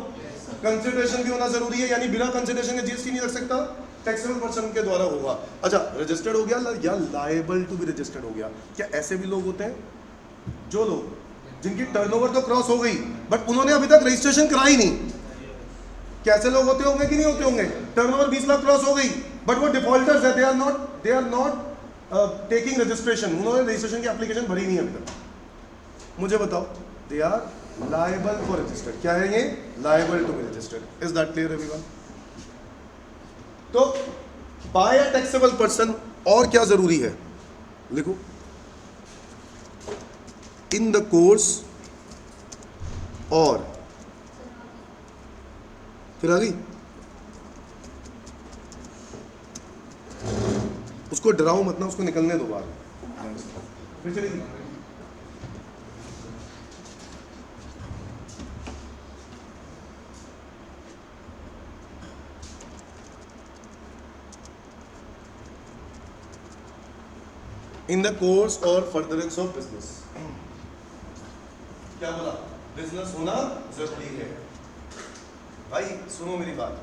[SPEAKER 1] कंसिडरेशन भी होना जरूरी है, यानी बिना कंसिडरेशन के जीएसटी नहीं लग सकता, टैक्सेबल पर्सन के द्वारा होगा। अच्छा, रजिस्टर्ड हो गया या लायबल टू बी रजिस्टर्ड हो गया। क्या ऐसे भी लोग होते हैं जो लोग जिनकी टर्नओवर तो क्रॉस हो गई बट उन्होंने अभी तक रजिस्ट्रेशन कराई नहीं। कैसे लोग होते होंगे कि नहीं होते होंगे, टर्नओवर 20 लाख क्रॉस हो गई बट वो डिफॉल्टर्स है, they are not taking registration, उन्होंने रजिस्ट्रेशन की एप्लीकेशन भरी नहीं अभी तक। मुझे बताओ, they are liable for registered. क्या है ये? Liable to be registered. Is that clear everyone? तो बाय अ टैक्सेबल पर्सन और क्या जरूरी है, लिखो, इन द कोर्स और फिर आ गई, उसको डराओ मत ना, उसको निकलने दो बाहर, फिर चलेगी। इन द कोर्स और फर्दरेंस ऑफ बिजनेस, क्या बोला? बिजनेस होना जरूरी है। भाई सुनो मेरी बात,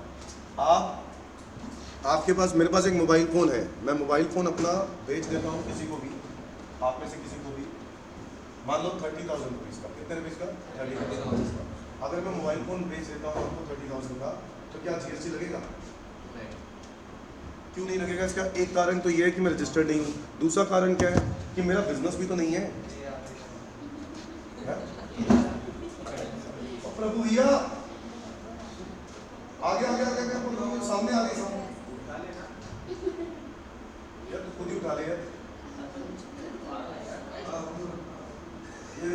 [SPEAKER 1] आपके पास, मेरे पास एक मोबाइल फ़ोन है, मैं मोबाइल फ़ोन अपना बेच देता हूँ किसी को भी, आप में से किसी को भी, मान लो 30,000 रुपीज़ का, कितने रुपीज़ का? 30,000 रुपीज़ का। अगर मैं मोबाइल फ़ोन बेच देता हूँ आपको 30,000 का, तो क्या जीएसटी लगेगा? क्यों नहीं लगेगा? इसका एक कारण तो ये है कि मैं रजिस्टर्ड नहीं हूँ, दूसरा कारण क्या है कि मेरा बिजनेस भी तो नहीं है। प्रभु भैया आगे आगे आगे आगे सामने आ गए, यार तो खुद ही उठा ले यार। ये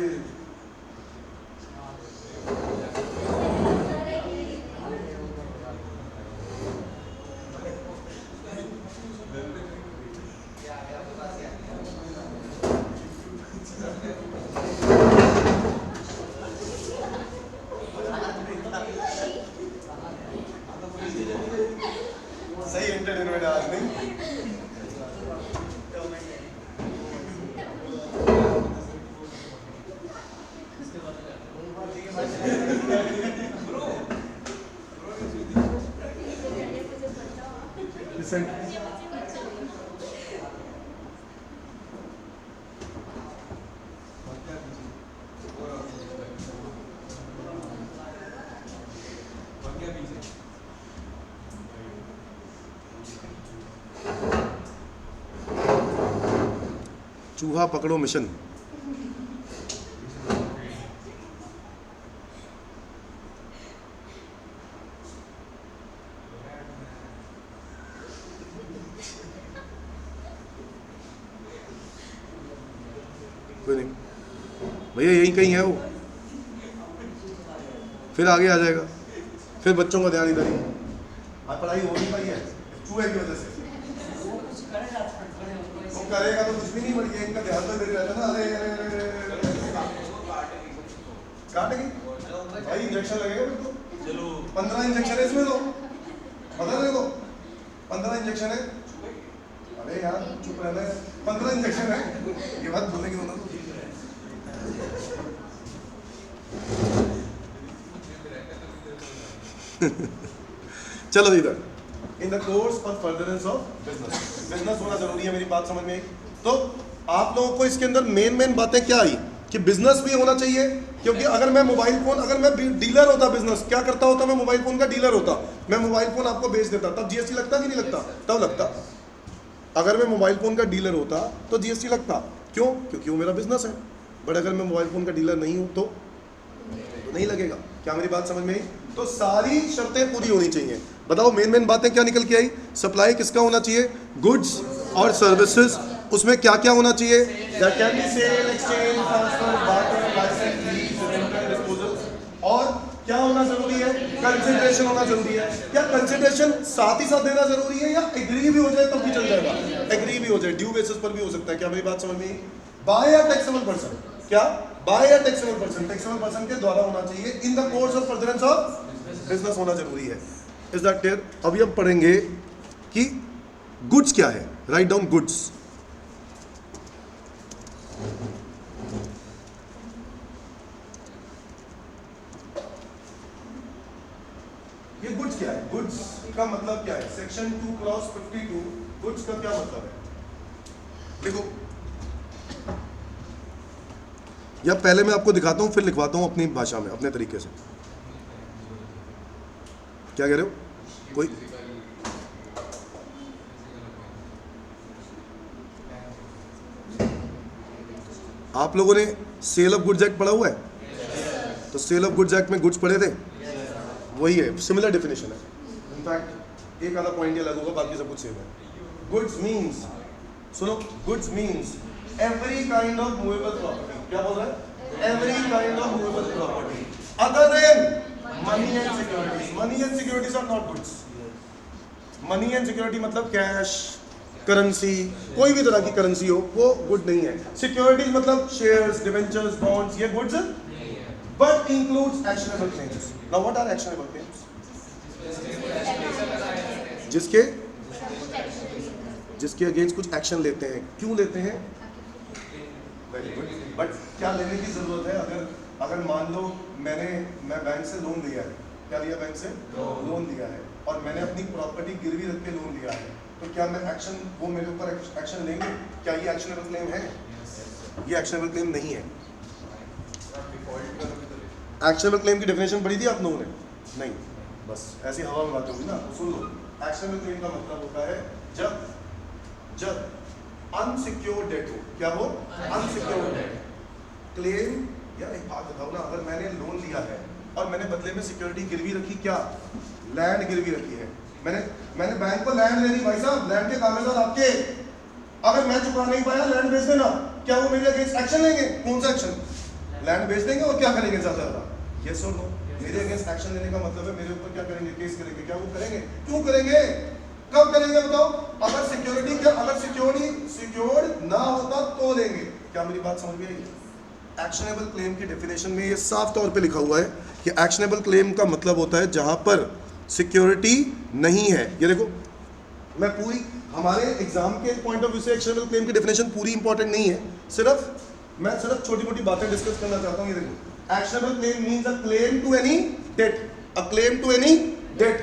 [SPEAKER 1] सही एंटरटेनमेंट आज नहीं। चूहा पकड़ो मिशन। कोई नहीं भैया, यही कहीं है वो, फिर आगे आ जाएगा, फिर बच्चों का ध्यान इधर ही। आज पढ़ाई हो नहीं पाई है चूहे की वजह से, वो करेगा तो कुछ भी नहीं, बढ़िया इनका ध्यान तो इधर ही रहता ना। अरे काटेगी भाई, इंजेक्शन लगेगा फिर तो। चलो 15 इंजेक्शन है इसमें, तो पता नहीं, तो 15 इंजेक्शन है। अरे यार चुप रहना है, 15 इंजेक्शन है, ये बात बोलने की दोनों। चलो इधर, इन द कोर्स और फर्दरेंस ऑफ बिजनेस, बिजनेस होना जरूरी है, मेरी बात समझ में आई? तो आप लोगों को इसके अंदर मेन बातें क्या आई कि बिजनेस भी होना चाहिए, क्योंकि अगर मैं मोबाइल फोन, अगर मैं डीलर होता, बिजनेस क्या करता होता, मैं मोबाइल फोन का डीलर होता, मैं मोबाइल फोन आपको बेच देता, तब जीएसटी लगता कि नहीं लगता? तब लगता। अगर मैं मोबाइल फोन का डीलर होता तो जीएसटी लगता, क्यों? क्योंकि वो मेरा बिजनेस है। बट अगर मैं मोबाइल फोन का डीलर नहीं हूं तो नहीं लगेगा। क्या मेरी बात समझ में आई? तो सारी शर्तें पूरी होनी चाहिए। बताओ मेन बातें क्या निकल के आई? सप्लाई किसका होना चाहिए? गुड्स और सर्विसेज। उसमें क्या क्या होना चाहिए? That can be sale, exchange, transfer, barter, licence, lease, rental, disposal. और क्या होना जरूरी है? कंसिडरेशन होना जरूरी है। क्या कंसिडरेशन साथ ही साथ देना जरूरी है या एग्री भी हो जाए तब भी चल जाएगा? एग्री भी हो जाए, ड्यू बेसिस पर भी हो सकता है। क्या मेरी बात समझ में आई? बाय अ टैक्सेबल पर्सन, क्या by a taxable person, taxable person के द्वारा होना चाहिए। In the course of furtherance of business होना जरूरी है। Is that clear? अभी हम पढ़ेंगे कि गुड्स क्या है। Write down goods. ये गुड्स क्या है? गुड्स का मतलब क्या है? सेक्शन 2(52) गुड्स का क्या मतलब है? देखो, या पहले मैं आपको दिखाता हूँ फिर लिखवाता हूँ अपनी भाषा में अपने तरीके से? क्या कह रहे हो? कोई आप लोगों ने सेल ऑफ गुड्स एक्ट पढ़ा हुआ है? तो सेल ऑफ गुड्स एक्ट में गुड्स पढ़े थे? वही है, सिमिलर डेफिनेशन है। इनफैक्ट एक आधा पॉइंट ये अलग होगा, बाकी सब कुछ सेम है। गुड्स मींस, सुनो, goods means every kind of movable property. क्या बोल रहा है? Every kind of movable property other than money and securities. Money and securities are not goods. Money and security मतलब कैश, करेंसी, कोई भी तरह की करेंसी हो, वो गुड नहीं है। सिक्योरिटीज मतलब शेयर्स, डिवेंचर्स, बॉन्ड्स, ये goods but includes actionable claims. Now what are actionable claims? जिसके अगेंस्ट कुछ एक्शन लेते हैं। क्यों लेते हैं? वेरी गुड, बट क्या लेने की जरूरत है? अगर मान लो मैं बैंक से लोन लिया है। क्या लिया? बैंक से लोन लिया है और मैंने अपनी प्रॉपर्टी गिरवी रख के लोन लिया है, तो क्या मैं एक्शन, वो मेरे ऊपर एक्शन लेंगे? क्या ये एक्शनेबल क्लेम है? ये एक्शनेबल क्लेम नहीं है। एक्शनेबल क्लेम की डेफिनेशन पढ़ी थी आप लोगों ने? नहीं, बस ऐसी हवा में बात होगी ना। तो सुन लो, एक्शनेबल क्लेम का मतलब होता है जब अनसिक्योर्ड डेट हो। क्या हो? Unsecured date. क्लेम, यार एक बात बताओ ना, अगर मैंने लोन लिया है और मैंने बदले में सिक्योरिटी गिरवी रखी, क्या लैंड गिरवी रखी है, मैंने बैंक को लैंड दे दी, भाई साहब लैंड के कागजात आपके, अगर मैं चुका नहीं पाया लैंड बेच देना, क्या वो मेरे अगेंस्ट एक्शन लेंगे? कौन सा एक्शन? लैंड बेच देंगे और क्या करेंगे ज्यादा ज्यादा? यस और नो? मेरे अगेंस्ट एक्शन लेने का मतलब है मेरे ऊपर क्या करेंगे? केस करेंगे। क्या वो करेंगे? क्यों करेंगे? कब करेंगे बताओ? अगर सिक्योर्ड ना होता तो लेंगे। क्या मेरी बात समझ में आई? एक्शनेबल क्लेम की डेफिनेशन में ये साफ तौर पे लिखा हुआ है कि एक्शनेबल क्लेम का मतलब होता है जहां पर सिक्योरिटी नहीं है। ये देखो, मैं पूरी, हमारे एग्जाम के पॉइंट ऑफ व्यू से एक्शनेबल क्लेम की डेफिनेशन पूरी इंपॉर्टेंट नहीं है, मैं सिर्फ छोटी मोटी बातें डिस्कस करना चाहता हूँ। ये देखो, actionable claim means a claim to any debt, a claim to any debt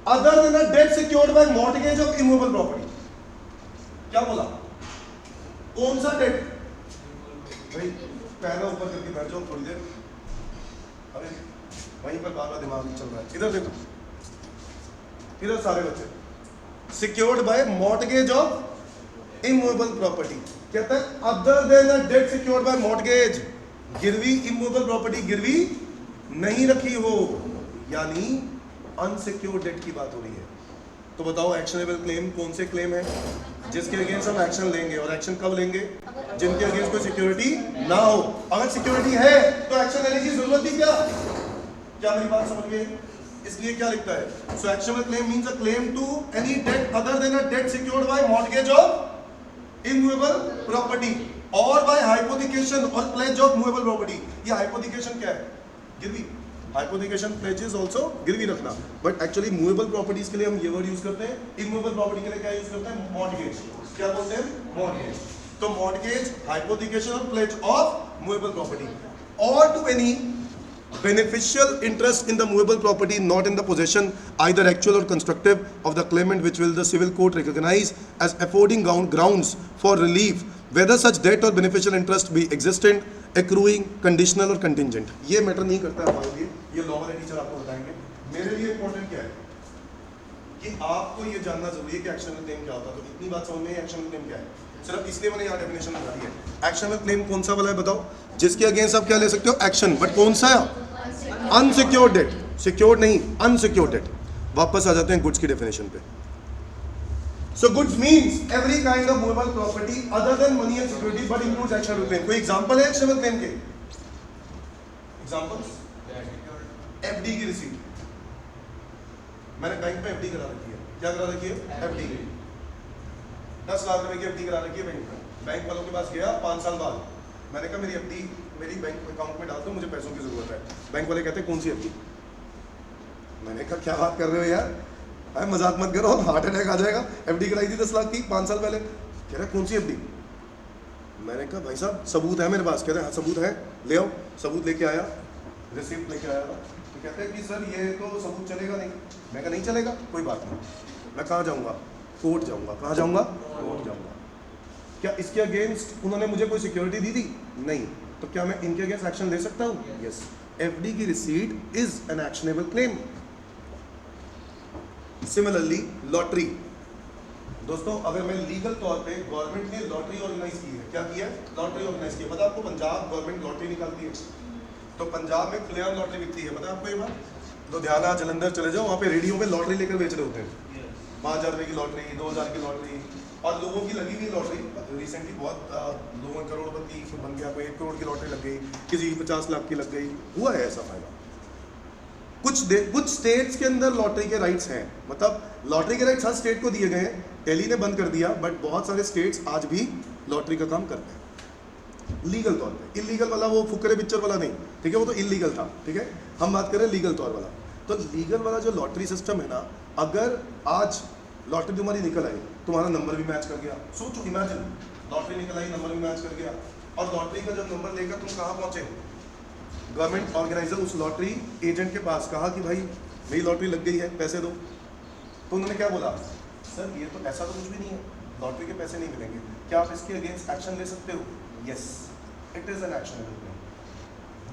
[SPEAKER 1] other than a debt secured by mortgage of immovable property. क्या बोला? कौन सा डेट? भाई पैरा ऊपर करके बैठ जाओ थोड़ी देर, अरे वहीं पर बार बार दिमाग चल रहा है। इधर देखो, इधर सारे बच्चे, secured by mortgage of immovable property. कहता है other than a debt secured by mortgage, गिरवी इमूवेबल प्रॉपर्टी गिरवी नहीं रखी हो, यानी अनसिक्योर्ड डेट की बात हो रही है। तो बताओ एक्शनेबल क्लेम कौन से क्लेम है? जिसके अगेंस्ट हम एक्शन लेंगे, और एक्शन कब लेंगे? जिनके अगेंस्ट कोई सिक्योरिटी ना हो। अगर सिक्योरिटी है तो एक्शन लेने की जरूरत ही क्या? क्या मेरी बात समझ गए? इसलिए क्या लिखता है? So actionable claim means a claim to any debt other than a debt secured by mortgage of immovable property और बाय हाइपोथिकेशन और प्लेज ऑफ मूवेबल प्रॉपर्टी। ये हाइपोथिकेशन क्या है? गिरवी। हाइपोथिकेशन प्लेज इज आल्सो गिरवी रखना, बट एक्चुअली मूवेबल प्रॉपर्टीज के लिए हम ये वर्ड यूज करते हैं। इमूवेबल प्रॉपर्टी के लिए क्या यूज करते हैं? मॉर्टगेज। क्या बोलते हैं? मॉर्टगेज। तो मॉर्टगेज, हाइपोथिकेशन और प्लेज ऑफ मूवेबल प्रॉपर्टी, और to any beneficial interest in the movable property not in the possession either actual or constructive of the claimant, which will the civil court recognize as affording grounds for relief whether such debt or beneficial interest be existent, accruing, conditional or contingent। ये matter नहीं करता है हमारे लिए, ये law वाले teacher आपको बताएंगे। मेरे लिए इंपॉर्टेंट क्या है कि आपको ये जानना जरूरी है कि एक्शनेबल क्लेम क्या होता है। तो इतनी बात समझ में, एक्शनेबल क्लेम क्या है, सिर्फ इसलिए मैंने यहाँ डेफिनेशन बता दी है। एक्शनेबल क्लेम कौन सा वाला है बताओ? जिसके अगेंस्ट आप क्या ले सकते हो? एक्शन, बट कौन सा है? Unsecured debt. सिक्योर्ड नहीं, अनसिक्योर्ड डेट। वापस आ जाते हैं गुड्स की डेफिनेशन पे। So goods means every kind of movable property other than money and security but includes actionable claim. कोई एग्जांपल है एक्शनेबल क्लेम के? एग्जांपल्स? एफडी की रिसीट, मैंने बैंक में एफडी करा रखी है। क्या करा रखी है? एफडी। 10 लाख रुपए की एफडी करा रखी है बैंक में। बैंक वालों के पास गया 5 साल बाद, मैंने कहा मेरी एफडी मेरी बैंक अकाउंट में डाल दो, मुझे पैसों की जरूरत है। बैंक वाले कहते हैं कौन सी एफडी? मैंने कहा क्या बात कर रहे हो यार, अरे मजाक मत करो, हार्ट अटैक आ जाएगा। एफडी कराई थी 10 लाख की 5 साल पहले। कह रहे कौन सी एफडी? मैंने कहा भाई साहब सबूत है मेरे पास। कहते हैं हाँ सबूत है, ले आओ। सबूत लेके आया, रिसिप्ट लेके आया। तो कहते हैं कि सर ये तो सबूत चलेगा नहीं। मैं कहा नहीं चलेगा, कोई बात नहीं, मैं कहाँ जाऊँगा? कोर्ट जाऊँगा। कहाँ जाऊँगा? कोर्ट जाऊँगा। क्या इसके अगेंस्ट उन्होंने मुझे कोई सिक्योरिटी दी थी? नहीं। तो क्या मैं इनके अगेंस्ट एक्शन ले सकता हूँ? यस। एफडी की receipt is an actionable claim. Similarly lottery, दोस्तों अगर मैं लीगल तौर पे, गवर्नमेंट ने लॉटरी ऑर्गेनाइज की है, क्या किया है? लॉटरी ऑर्गेनाइज की है। पता आपको पंजाब गवर्नमेंट लॉटरी निकालती है, तो पंजाब में खुलेआम लॉटरी बिकती है, पता आपको ये बात? लुधियाना जलंधर चले जाओ, वहाँ पे रेडियो में लॉटरी लेकर बेच रहे होते हैं, 5,000 रुपये की लॉटरी, 2,000 की लॉटरी, और लोगों की लगी हुई लॉटरी। रिसेंटली बहुत लोगों करोड़पति बन गया, कोई 1 करोड़ की लॉटरी लग गई, किसी की 50 लाख की लग गई, हुआ है ऐसा फायदा। कुछ स्टेट्स के अंदर लॉटरी के राइट्स हैं, मतलब लॉटरी के राइट्स हर स्टेट को दिए गए हैं, दिल्ली ने बंद कर दिया, बट बहुत सारे स्टेट्स आज भी लॉटरी का काम करते हैं लीगल तौर पे। इलीगल वाला वो फुकरे पिक्चर वाला नहीं, ठीक है, वो तो इलीगल था, ठीक है, हम बात करें लीगल तौर वाला। तो लीगल वाला जो लॉटरी सिस्टम है ना, अगर आज लॉटरी तुम्हारी निकल आई, तुम्हारा नंबर भी मैच कर गया, सोचो, इमेजिन लॉटरी निकल आई, नंबर भी मैच कर गया, और लॉटरी का जब नंबर लेकर तुम कहाँ पहुँचे, गवर्नमेंट ऑर्गेनाइजर उस लॉटरी एजेंट के पास, कहा कि भाई मेरी लॉटरी लग गई है, पैसे दो, तो उन्होंने क्या बोला? सर ये तो ऐसा तो कुछ भी नहीं है, लॉटरी के पैसे नहीं मिलेंगे, क्या आप इसके अगेंस्ट एक्शन ले सकते हो? Yes, it is an actionable claim.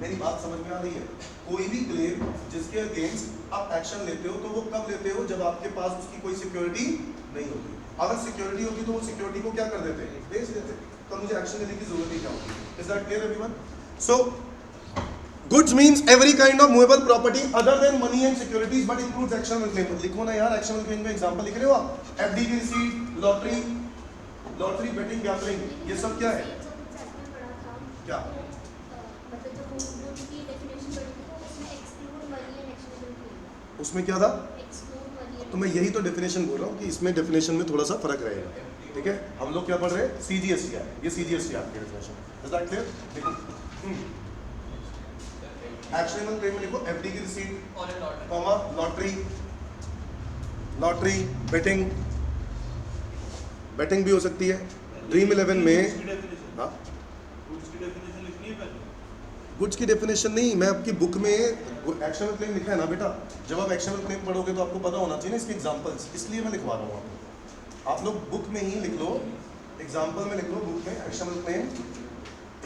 [SPEAKER 1] मेरी बात समझ में आ रही है? कोई भी क्लेम जिसके अगेंस्ट आप एक्शन लेते हो, तो वो कब लेते हो? जब आपके पास उसकी कोई सिक्योरिटी नहीं होती। अगर सिक्योरिटी होती तो वो सिक्योरिटी को क्या कर देते? बेच देते, तो मुझे एक्शन लेने की जरूरत ही क्या होती? Is that clear everyone? So goods means every kind of movable property other than money and securities but includes actionable claim. लिखो ना यार, एक्शनेबल क्लेम का एग्जांपल लिख रहे हो आप? एफडी की रिसीट, लॉटरी बेटिंग, गैम्बलिंग, ये सब क्या है? क्या? उसमें क्या था? तो मैं यही तो डेफिनेशन बोल रहा हूँ कि इसमें डेफिनेशन में थोड़ा सा फर्क रहेगा, ठीक है। हम लोग क्या पढ़ रहे हैं? CGST, ये CGST आपकी डेफिनेशन। Is that clear? देखो एक्शनेबल क्लेम में लिखो एफडी की रिसीट, कॉमा लॉटरी बेटिंग भी हो सकती है। ड्रीम 11 में, हाँ, गुड्स की डेफिनेशन नहीं, मैं आपकी बुक में एक्शनेबल क्लेम लिखा है ना बेटा। जब आप एक्शनेबल क्लेम पढ़ोगे तो आपको पता होना चाहिए ना इसके एग्जांपल्स, इसलिए मैं लिखवा रहा हूँ आपको। आप लोग बुक में ही लिख लो, एग्जांपल में लिख लो बुक में, एक्शनेबल क्लेम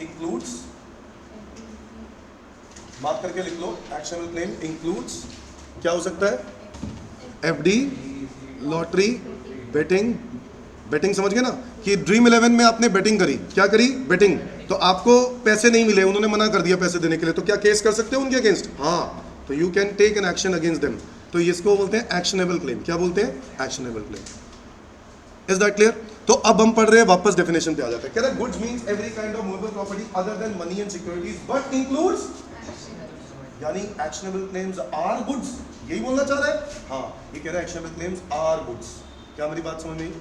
[SPEAKER 1] इंक्लूड्स, मार्क करके लिख लो, एक्शनेबल क्लेम इंक्लूड्स, क्या हो सकता है? एफडी, लॉटरी, बेटिंग समझ गए ना? कि ड्रीम 11 में आपने बेटिंग करी, क्या करी? बेटिंग, तो आपको पैसे नहीं मिले, उन्होंने मना कर दिया पैसे देने के लिए, तो क्या केस कर सकते हो उनके अगेंस्ट? हाँ, तो you can take an action against them. तो इसको बोलते हैं एक्शनेबल क्लेम। क्या बोलते हैं? Actionable claim. Is that clear? तो अब हम पढ़ रहे हैं, वापस डेफिनेशन पे आ जाते हैं। कह रहे goods means every kind of movable property other than money and securities but includes, यानी एक्शनेबल क्लेम्स आर गुड्स, यही बोलना चाह रहा है? हाँ, ये कह रहा है एक्शनेबल क्लेम्स आर गुड्स। क्या मेरी बात समझ में आई?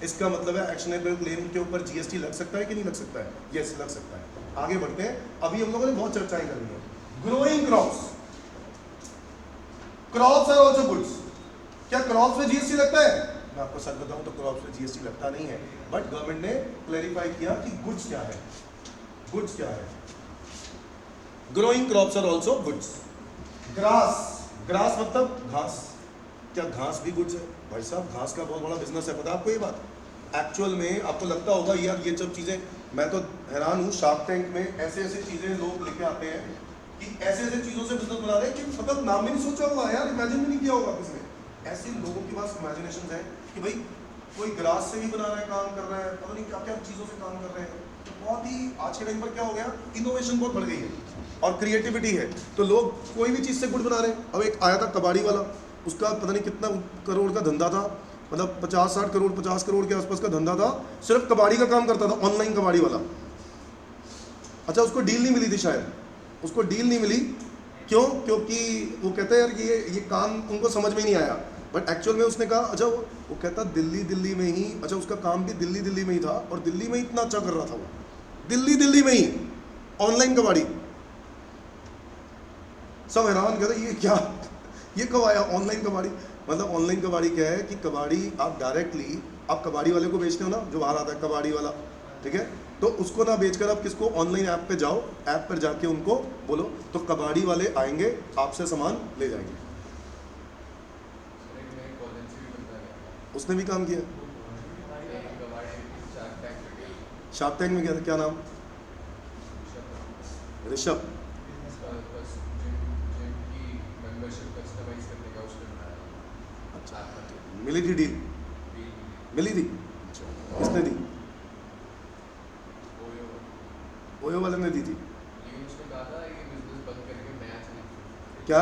[SPEAKER 1] इसका मतलब है एक्शनेबल क्लेम के ऊपर जीएसटी लग सकता है कि नहीं लग सकता है? यस, लग सकता है। आगे बढ़ते हैं, अभी हम लोगों ने बहुत चर्चाएं करनी है। Growing crops are also goods. क्या क्रॉप्स में जीएसटी लगता है? मैं आपको सच बताऊं तो क्रॉप्स में जीएसटी लगता नहीं है, बट गवर्नमेंट ने क्लैरिफाई किया कि गुड्स क्या है। गुड्स क्या है? Growing crops are also goods. Grass मतलब घास। क्या घास भी गुड्स है? भाई साहब, घास का बहुत बड़ा बिजनेस है, पता आपको ये बात? एक्चुअल में आपको लगता होगा यार ये सब चीज़ें, मैं तो हैरान हूँ, शार्क टैंक में ऐसे चीज़ें लोग लेके आते हैं कि ऐसे चीज़ों से बिजनेस बना रहे हैं कि मतलब नाम भी नहीं सोचा होगा यार, इमेजिन भी नहीं किया होगा किसी ने। ऐसे लोगों के पास इमेजिनेशन है कि भाई कोई ग्रास से भी बना रहा है, काम कर रहा है, पता नहीं क्या क्या चीज़ों से काम कर रहे हैं। तो बहुत ही आज के टाइम पर क्या हो गया, इनोवेशन बहुत बढ़ गई है और क्रिएटिविटी है, तो लोग कोई भी चीज़ से गुड बना रहे हैं। अब एक आया था कबाड़ी वाला, उसका पता नहीं कितना करोड़ का धंधा था, मतलब 50-60 करोड़ 50 करोड़ के आसपास का धंधा था, सिर्फ कबाड़ी का काम करता था, ऑनलाइन कबाड़ी वाला। अच्छा, उसको डील नहीं मिली थी शायद, उसको डील नहीं मिली, क्यों? क्योंकि वो कहता है यार कि ये काम उनको समझ में नहीं आया, बट एक्चुअल में उसने कहा, अच्छा वो कहता दिल्ली में ही, अच्छा उसका काम भी दिल्ली में ही था और दिल्ली में ही इतना अच्छा कर रहा था वो, दिल्ली में ही ऑनलाइन कबाड़ी। सब हैरान कहते ये क्या, ये कब आया ऑनलाइन कबाड़ी? मतलब ऑनलाइन कबाड़ी क्या है कि कबाड़ी आप डायरेक्टली आप कबाड़ी वाले को बेचते हो ना, जो बाहर आता है कबाड़ी वाला, ठीक है, तो उसको ना बेचकर आप किसको, ऑनलाइन ऐप पे जाओ, ऐप पर जाके उनको बोलो तो कबाड़ी वाले आएंगे, आपसे सामान ले जाएंगे। उसने भी काम किया शार्क टैंक में, क्या नाम? ऋषभ,
[SPEAKER 2] बस जिम की मेंबरशिप कस्टमाइज करने का उसमें बनाया
[SPEAKER 1] अच्छा
[SPEAKER 2] ऐप
[SPEAKER 1] मिली थी डील?
[SPEAKER 2] में
[SPEAKER 1] मिली थी? अच्छा किसने दी?
[SPEAKER 2] ओयो
[SPEAKER 1] ओयो वाले ने दी थी?
[SPEAKER 2] लेकिन उसने कहा था ये बिजनेस बंद करके नया चलेगा
[SPEAKER 1] क्या?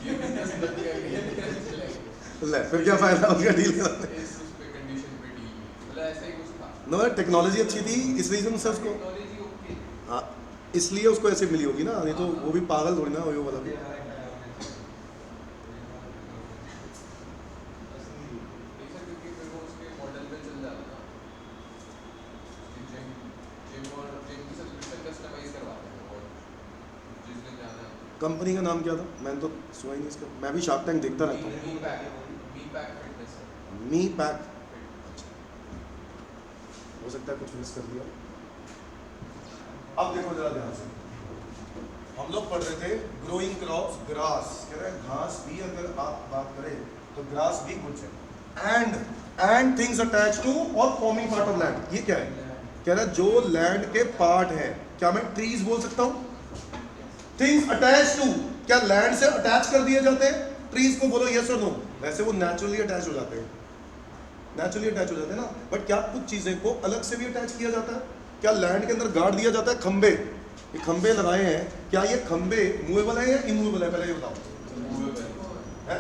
[SPEAKER 2] ये बिजनेस बंद करके नया चलेगा
[SPEAKER 1] ले फिर क्या फायदा उसका डील कराने?
[SPEAKER 2] इस उस पे कंडीशन पे डील मतलब ऐसा ही कुछ था
[SPEAKER 1] नो टेक्नोलॉजी अच्छी थी इस रीजन से उसको,
[SPEAKER 2] टेक्नोलॉजी ओके
[SPEAKER 1] हाँ इसलिए उसको ऐसे मिली होगी ना, नहीं तो वो भी पागल थोड़ी ना ओयो वाला भी।
[SPEAKER 2] नहीं सर क्योंकि फिर वो उसके मॉडल पे चल जाता ना जिम जिम और जिम की सब्सक्रिप्शन कस्टमाइज करवाते हैं और जिस दिन जाना है
[SPEAKER 1] कंपनी का नाम क्या था? मैंने तो सुना ही नहीं इसका, मैं भी शार्क टैंक देखता रहता हूँ।
[SPEAKER 2] मी पैक फिटनेस है
[SPEAKER 1] मी पैक, हो सकता है कुछ मिस कर दिया। अब देखो जरा ध्यान से, हम लोग पढ़ रहे थे ग्रोइंग क्रॉप्स ग्रास, कह रहे हैं घास भी अगर आप बात करें तो ग्रास भी गुड्स है, एंड थिंग्स अटैच टू और फॉर्मिंग पार्ट ऑफ लैंड। ये क्या है? कह रहा है जो लैंड के पार्ट है, क्या मैं ट्रीज बोल सकता हूं? थिंग्स अटैच टू, क्या लैंड से अटैच कर दिए जाते हैं? ट्रीज को बोलो यस और नो। वैसे वो नेचुरली अटैच हो जाते हैं, नेचुरली अटैच हो जाते हैं ना, बट क्या कुछ चीजें को अलग से भी अटैच किया जाता है? क्या लैंड के अंदर गाड़ दिया जाता है? खंबे, ये खंबे लगाए हैं, क्या ये खंबे मूवेबल है या इमूवेबल है? पहले ये बताओ। है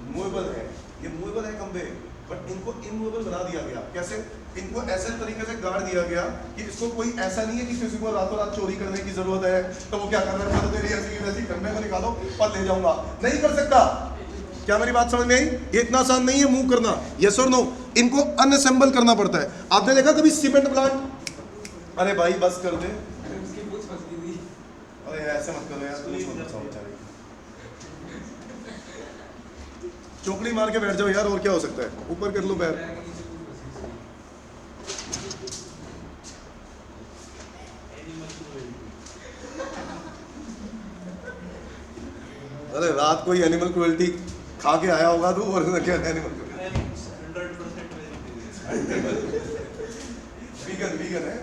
[SPEAKER 1] मूवेबल है, ये मूवेबल है खंबे, बट इनको इमूवेबल बना दिया गया। कैसे? इनको ऐसे तरीके से गाड़ दिया गया कि इसको कोई ऐसा नहीं है कि किसी को रातों रात चोरी करने की जरूरत है तो वो क्या कर रहा है, तेरी ऐसी की वैसी खंबे को निकालो और ले जाऊंगा, नहीं कर सकता। क्या मेरी बात समझ में आई? ये इतना आसान नहीं है मूव करना, यस और नो। इनको अनअसेंबल करना पड़ता है। आपने देखा कभी सीमेंट प्लांट? अरे भाई बस कर दे,
[SPEAKER 2] उसकी पूछ फंस गई थी
[SPEAKER 1] अरे ऐसे मत करो यार, पूछ मत फंसाओ बेचारे। चौकड़ी मार के बैठ जाओ यार, और क्या हो सकता है, ऊपर कर लो पैर। अरे रात को ही एनिमल क्रुएल्टी खा के आया होगा तू, और क्या एनिमल वीगन वीगन है।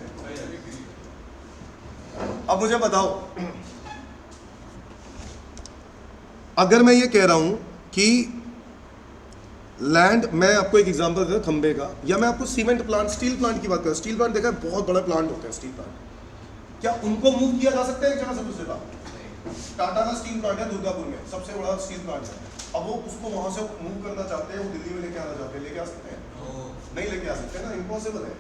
[SPEAKER 1] अब मुझे बताओ, अगर मैं ये कह रहा हूं कि लैंड, मैं आपको एक एग्जांपल देता हूं खंबे का, या मैं आपको सीमेंट प्लांट, स्टील प्लांट की बात करूं। स्टील प्लांट देखा है, बहुत बड़ा प्लांट होता है स्टील प्लांट। क्या उनको मूव किया जा सकता है एक जगह से दूसरे का? टाटा का स्टील प्लांट है दुर्गापुर में, सबसे बड़ा स्टील प्लांट है। अब वो उसको वहां से मूव करना चाहते हैं, वो दिल्ली में लेके आना चाहते हैं, लेके आ सकते हैं? नहीं लेके आ सकते ना, इम्पॉसिबल है।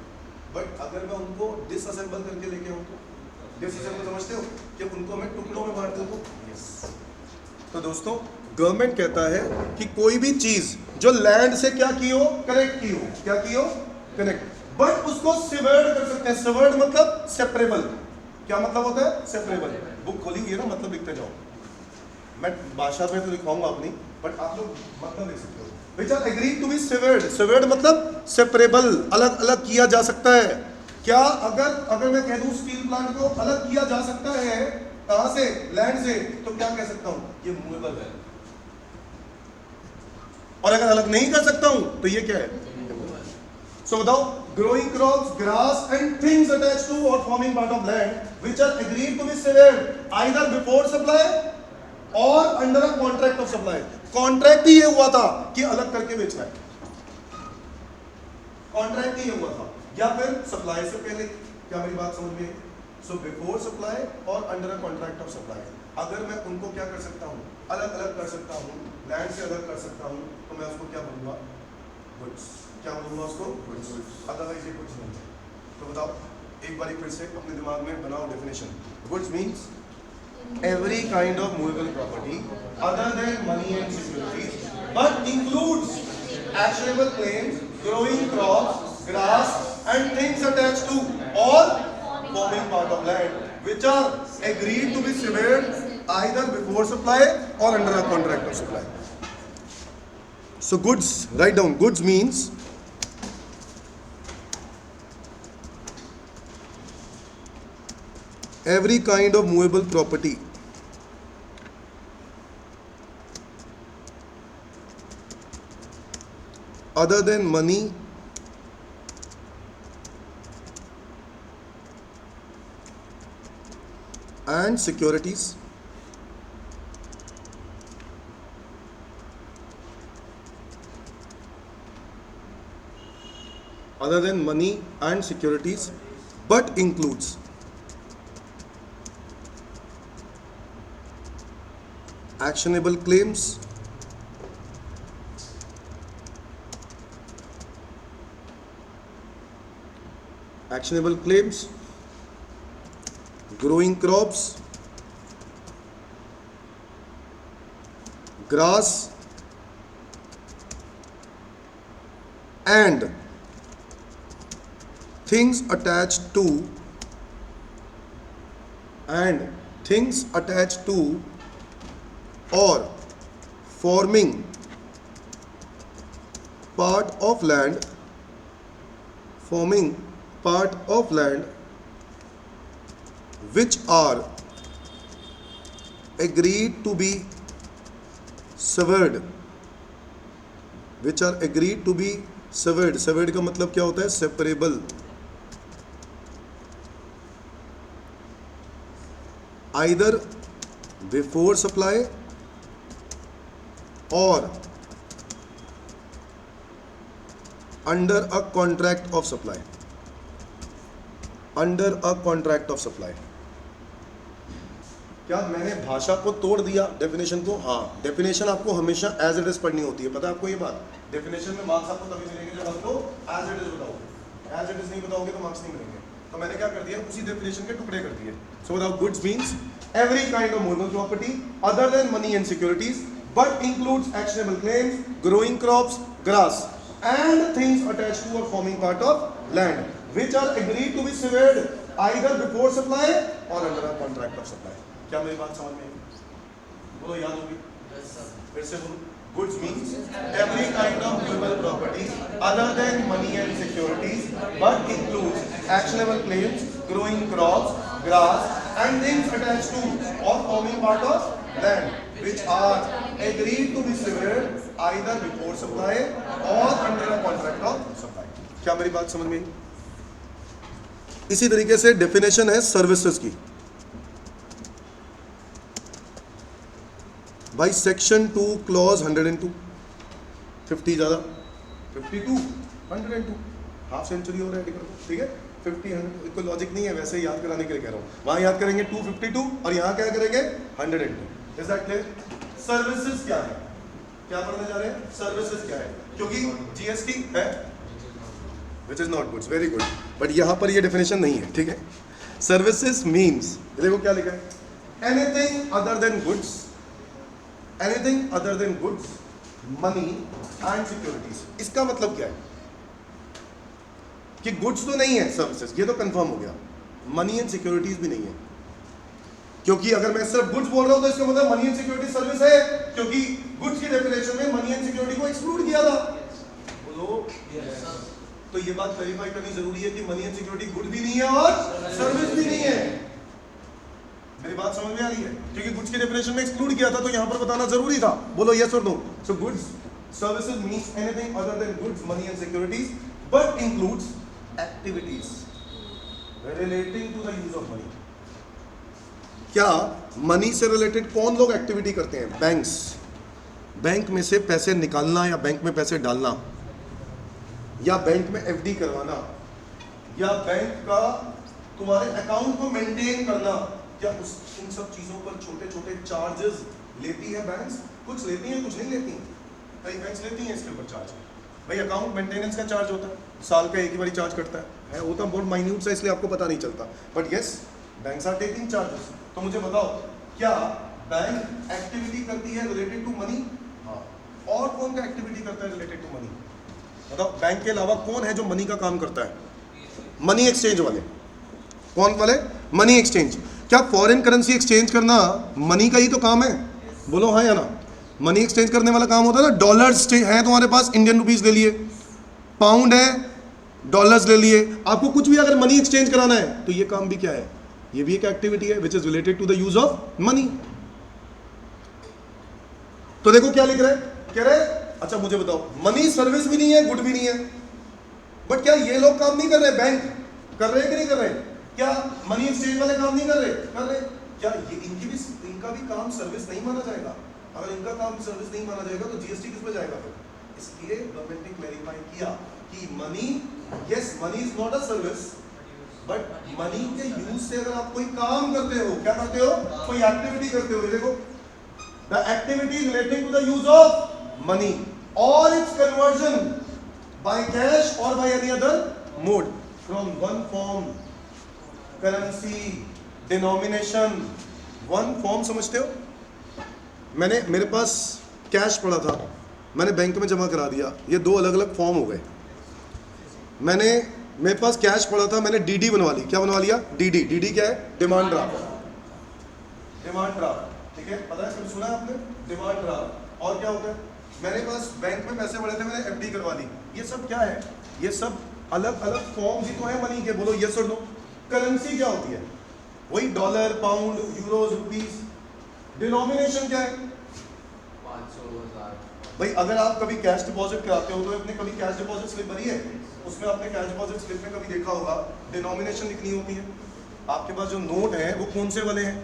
[SPEAKER 1] बट अगर मैं उनको डिसअसेंबल करके लेके आऊँ तो, डिसअसेंबल समझते हो कि उनको मैं टुकड़ों में बांट दूँ तो? यस। तो दोस्तों गवर्नमेंट कहता है कि कोई भी चीज जो लैंड से क्या की हो, कनेक्ट की हो, क्या की हो, कनेक्ट, बट उसको सिवर्ड कर सकते हैं। सिवर्ड मतलब सेपरेबल। क्या मतलब होता है? सेपरेबल। बुक खोली हुई है ना, मतलब लिखते जाओ, मैं भाषा में तो लिखाऊंगा अपनी, बट आप लोग मतलब लिख सकते हो। which are agreed to be severed, severed मतलब सेपरेबल, अलग अलग किया जा सकता है। क्या अगर मैं कह दूं स्टील प्लांट को अलग किया जा सकता है, कहां से? लैंड से, तो क्या कह सकता हूं? ये मूवेबल है। और अगर अलग नहीं कर सकता हूं तो ये क्या है? सो बताओ, growing crops, grass and things attached to or forming part of land which are agreed to be severed either before supply or under a contract of supply। Contract ही ये हुआ था कि अलग करके बेचना है, कॉन्ट्रैक्ट ही ये हुआ था, या फिर सप्लाई से पहले। क्या मेरी बात समझ में? सो बिफोर सप्लाई और under a contract of supply. अगर मैं उनको क्या कर सकता हूँ, अलग अलग कर सकता हूँ, लैंड से अलग कर सकता हूँ, तो मैं उसको क्या बोलूंगा? गुड्स। क्या बोलूंगा उसको? गुड्स। अदरवाइज ये कुछ नहीं है। तो बताओ एक बार फिर से अपने दिमाग में बनाओ definition. Goods means every kind of movable property other than money and securities, but includes actionable claims, growing crops, grass and things attached to or forming part of land which are agreed to be severed either before supply or under a contract of supply. So goods, write down, goods means every kind of movable property other than money and securities other than money and securities, but includes actionable claims, growing crops, grass, and things attached to or forming part of land which are agreed to be severed. severed का मतलब क्या होता है? Separable. either before supply or under a contract of supply. क्या मैंने भाषा को तोड़ दिया डेफिनेशन को? हाँ, डेफिनेशन आपको हमेशा एज इट इज पढ़नी होती है. पता है आपको ये बात? डेफिनेशन में मार्क्स आपको तभी मिलेंगे जब आपको एज इट इज बताओगे. एज इट इज नहीं बताओगे तो मार्क्स नहीं मिलेंगे. तो मैंने क्या कर दिया? उसी डेफिनेशन के टुकड़े कर दिए. So without goods means every kind of movable property other than money and securities, but includes actionable claims, growing crops, grass, and things attached to or forming part of land, which are agreed to be severed either before supply or under a contract of supply. क्या मेरी बात समझ में आई? बोलो, याद होगी? फिर से बोलो. Goods means every kind of movable property other than money and securities, but includes actionable claims, growing crops, grass, and things attached to or forming part of land, which are agreed to be severed either before supply or under a contract of supply. क्या मेरी बात समझ में आई? इसी तरीके से definition है services की. भाई सेक्शन 2 क्लॉज 102, 50 ज़्यादा, 52, 102, हाफ सेंचुरी हो रहा है. ठीक है, 50, 100 कोई लॉजिक नहीं है, वैसे ही याद कराने के लिए कह रहा हूँ. वहाँ याद करेंगे 252 और यहाँ क्या करेंगे 102. Is that clear? सर्विसेज क्या है? क्या पढ़ने जा रहे हैं? सर्विसेज क्या है? क्योंकि जीएसटी है which is not goods. Very good. But यहाँ पर ये डेफिनेशन नहीं है. ठीक है, सर्विसेज मीन्स, देखो क्या लिखा है, anything other than goods, money and securities. इसका मतलब क्या है कि गुड्स तो नहीं है सर्विसेज, ये तो कंफर्म हो गया. मनी एंड सिक्योरिटीज भी नहीं है, क्योंकि अगर मैं सिर्फ गुड्स बोल रहा हूं तो इसका मतलब मनी एंड सिक्योरिटी सर्विस है, क्योंकि गुड्स की डेफिनेशन में मनी एंड सिक्योरिटी को एक्सक्लूड किया था. बोलो तो ये बात क्लैरिफाई करनी जरूरी है कि मनी एंड सिक्योरिटी गुड भी नहीं है और सर्विस भी नहीं है. मेरी बात समझ में आ रही है? क्योंकि गुड्स की डेफिनेशन में एक्सक्लूड किया था तो यहां पर बताना जरूरी था. बोलो यस और no. So goods services means anything other than goods, money and securities, but includes activities relating to the use of money. क्या मनी से रिलेटेड कौन लोग एक्टिविटी करते हैं? बैंक्स. बैंक में से पैसे निकालना या बैंक में पैसे डालना, या बैंक में एफडी करवाना, या बैंक का तुम्हारे अकाउंट को मेंटेन करना, क्या उस इन सब चीजों पर छोटे छोटे चार्जेस लेती है बैंक्स? कुछ लेती हैं, कुछ नहीं लेती हैं. कई बैंक्स लेती हैं इसके ऊपर चार्ज. भाई अकाउंट मेंटेनेंस का चार्ज होता है, साल का एक ही बार चार्ज कटता है, होता बहुत माइन्यूट सा, इसलिए आपको पता नहीं चलता. But yes, banks are taking charges. तो मुझे बताओ, क्या बैंक एक्टिविटी करती है रिलेटेड टू मनी? हाँ. और कौन का एक्टिविटी करता है रिलेटेड टू मनी? बताओ, बैंक के अलावा कौन है जो मनी का काम करता है? मनी एक्सचेंज वाले. कौन वाले? Money exchange. क्या फॉरेन करेंसी एक्सचेंज करना मनी का ही तो काम है? बोलो हाँ या ना. मनी एक्सचेंज करने वाला काम होता है ना. डॉलर्स हैं तुम्हारे पास, इंडियन रुपीस ले लिए, पाउंड है, डॉलर्स ले लिए. आपको कुछ भी अगर मनी एक्सचेंज कराना है तो ये काम भी क्या है? ये भी एक एक्टिविटी है which is related to the use of money. तो देखो क्या लिख रहे हैं, कह रहे अच्छा मुझे बताओ, मनी सर्विस भी नहीं है, गुड भी नहीं है, बट क्या ये लोग काम नहीं कर रहे? बैंक कर रहे हैं कि नहीं कर रहे? क्या मनी एक्सचेंज वाले काम नहीं कर रहे? कर रहे. क्या ये इनका भी काम सर्विस नहीं माना जाएगा? अगर इनका काम सर्विस नहीं माना जाएगा तो जीएसटी किस पे जाएगा फिर? इसलिए गवर्नमेंट ने क्लैरिफाई किया कि money, yes money is not a service, but money के यूज से अगर आप कोई काम करते हो, क्या करते हो, कोई एक्टिविटी करते हो, ये देखो, the activity relating to the use of money और इट्स कन्वर्जन बाय कैश और by any other mode from one form currency denomination, one form समझते हो? मेरे पास कैश पड़ा था, मैंने बैंक में जमा करा दिया, ये दो अलग अलग फॉर्म हो गए। मेरे पास कैश पड़ा था, मैंने डीडी बनवा ली। क्या बनवा लिया? डीडी। डीडी क्या है? Demand draft. डिमांड ड्राफ्ट, ठीक है, पता है, कभी सुना है आपने? Demand draft. और क्या होता है? मेरे पास बैंक में पैसे पड़े थे, मैंने एफडी करवा ली। ये सब क्या है? ये सब अलग अलग फॉर्म ही तो है मनी के, बोलो यस और नो। करेंसी क्या होती है? वही dollar, pound, euros, rupees. Denomination क्या है?
[SPEAKER 2] 500,000।
[SPEAKER 1] भाई अगर आप कभी कैश डिपॉजिट कराते हो तो आपने कभी कैश डिपॉजिट स्लिप भरी है? उसमें आपने कैश डिपॉजिट स्लिप में कभी देखा होगा डिनोमिनेशन लिखनी होती है। आपके पास जो नोट है वो कौन से वाले हैं?